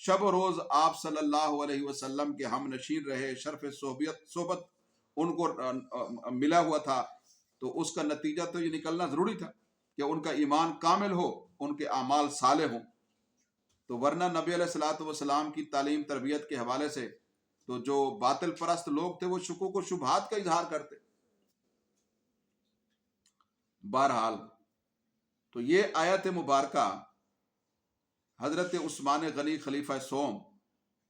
شب و روز آپ صلی اللہ علیہ وسلم کے ہم نشین رہے، شرف صحبت ان کو ملا ہوا تھا۔ تو اس کا نتیجہ تو یہ نکلنا ضروری تھا کہ ان کا ایمان کامل ہو، ان کے اعمال صالح ہوں۔ تو ورنہ نبی علیہ الصلوۃ والسلام کی تعلیم تربیت کے حوالے سے تو جو باطل پرست لوگ تھے وہ شکوک و شبہات کا اظہار کرتے۔ بہرحال تو یہ آیت مبارکہ حضرت عثمان غنی خلیفہ سوم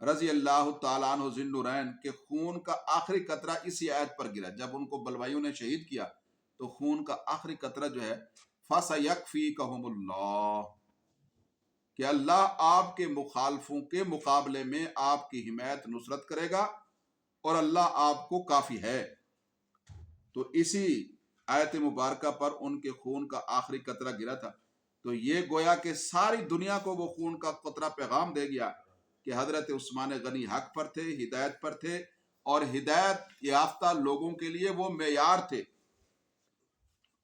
رضی اللہ تعالیٰ عنہ ذی النورین کے خون کا آخری قطرہ اسی آیت پر گرا۔ جب ان کو بلوائیوں نے شہید کیا تو خون کا آخری قطرہ جو ہے فَسَيَكْفِيكَهُمُ اللَّهُ، کہ اللہ آپ کے مخالفوں کے مقابلے میں آپ کی حمایت نصرت کرے گا اور اللہ آپ کو کافی ہے۔ تو اسی آیت مبارکہ پر ان کے خون کا آخری قطرہ گرا تھا۔ تو یہ گویا کہ ساری دنیا کو وہ خون کا قطرہ پیغام دے گیا کہ حضرت عثمان غنی حق پر تھے، ہدایت پر تھے، اور ہدایت یافتہ لوگوں کے لیے وہ معیار تھے،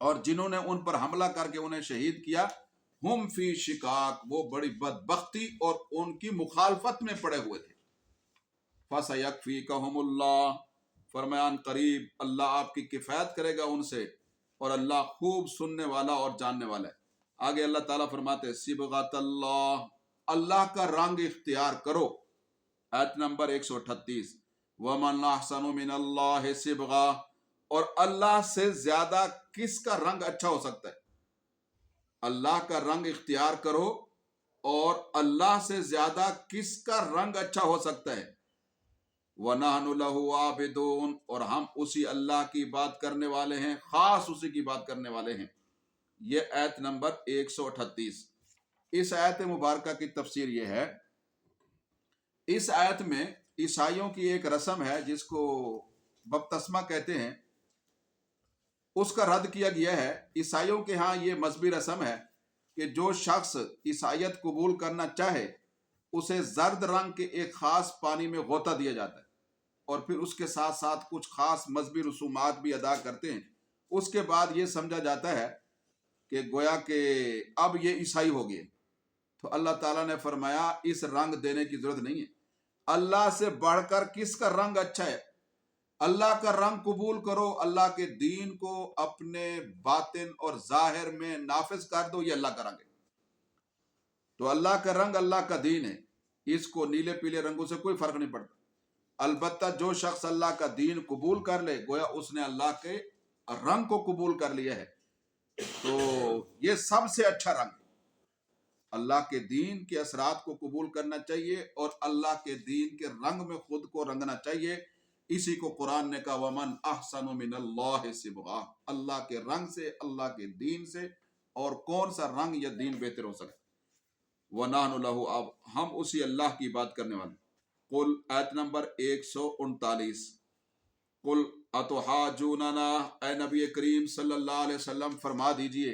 اور جنہوں نے ان پر حملہ کر کے انہیں شہید کیا، ہم فی شقاق، وہ بڑی بدبختی اور ان کی مخالفت میں پڑے ہوئے تھے۔ فَسَيَكْفِيكَهُمُ اللَّهُ، فرمایا ان قریب اللہ آپ کی کفایت کرے گا ان سے، اور اللہ خوب سننے والا اور جاننے والا ہے۔ آگے اللہ تعالیٰ فرماتے ہیں صبغۃ اللہ، اللہ کا رنگ اختیار کرو۔ آیت نمبر 138، وَمَنْ أَحْسَنُ مِنَ اللَّهِ صِبْغَةً، اور اللہ سے زیادہ کس کا رنگ اچھا ہو سکتا ہے؟ اللہ کا رنگ اختیار کرو، اور اللہ سے زیادہ کس کا رنگ اچھا ہو سکتا ہے؟ وَنَحْنُ لَهُ عَابِدُونَ، اور ہم اسی اللہ کی بات کرنے والے ہیں، خاص اسی کی بات کرنے والے ہیں۔ یہ آیت نمبر 138۔ اس آیت مبارکہ کی تفسیر یہ ہے، اس آیت میں عیسائیوں کی ایک رسم ہے جس کو بپتسمہ کہتے ہیں، اس کا رد کیا گیا ہے۔ عیسائیوں کے ہاں یہ مذہبی رسم ہے کہ جو شخص عیسائیت قبول کرنا چاہے اسے زرد رنگ کے ایک خاص پانی میں غوطہ دیا جاتا ہے، اور پھر اس کے ساتھ ساتھ کچھ خاص مذہبی رسومات بھی ادا کرتے ہیں۔ اس کے بعد یہ سمجھا جاتا ہے کہ گویا کہ اب یہ عیسائی ہو گئے۔ تو اللہ تعالیٰ نے فرمایا اس رنگ دینے کی ضرورت نہیں ہے، اللہ سے بڑھ کر کس کا رنگ اچھا ہے؟ اللہ کا رنگ قبول کرو، اللہ کے دین کو اپنے باطن اور ظاہر میں نافذ کر دو، یہ اللہ کا رنگ ہے۔ تو اللہ کا رنگ اللہ کا دین ہے، اس کو نیلے پیلے رنگوں سے کوئی فرق نہیں پڑتا۔ البتہ جو شخص اللہ کا دین قبول کر لے گویا اس نے اللہ کے رنگ کو قبول کر لیا ہے۔ تو یہ سب سے اچھا رنگ ہے، اللہ کے دین کے اثرات کو قبول کرنا چاہیے اور اللہ کے دین کے رنگ میں خود کو رنگنا چاہیے۔ اسی کو قرآن نے کہا وَمَنْ أَحْسَنُ مِنَ اللَّهِ صِبْغَةً، اللہ کے رنگ سے، اللہ کے دین سے اور کون سا رنگ یا دین بہتر ہو سکتا؟ وَنَحْنُ لَهُ، اب ہم اسی اللہ کی بات کرنے والے۔ قل، آیت نمبر 139، قل اتحاجوننا، اے نبی کریم صلی اللہ علیہ وسلم فرما دیجئے،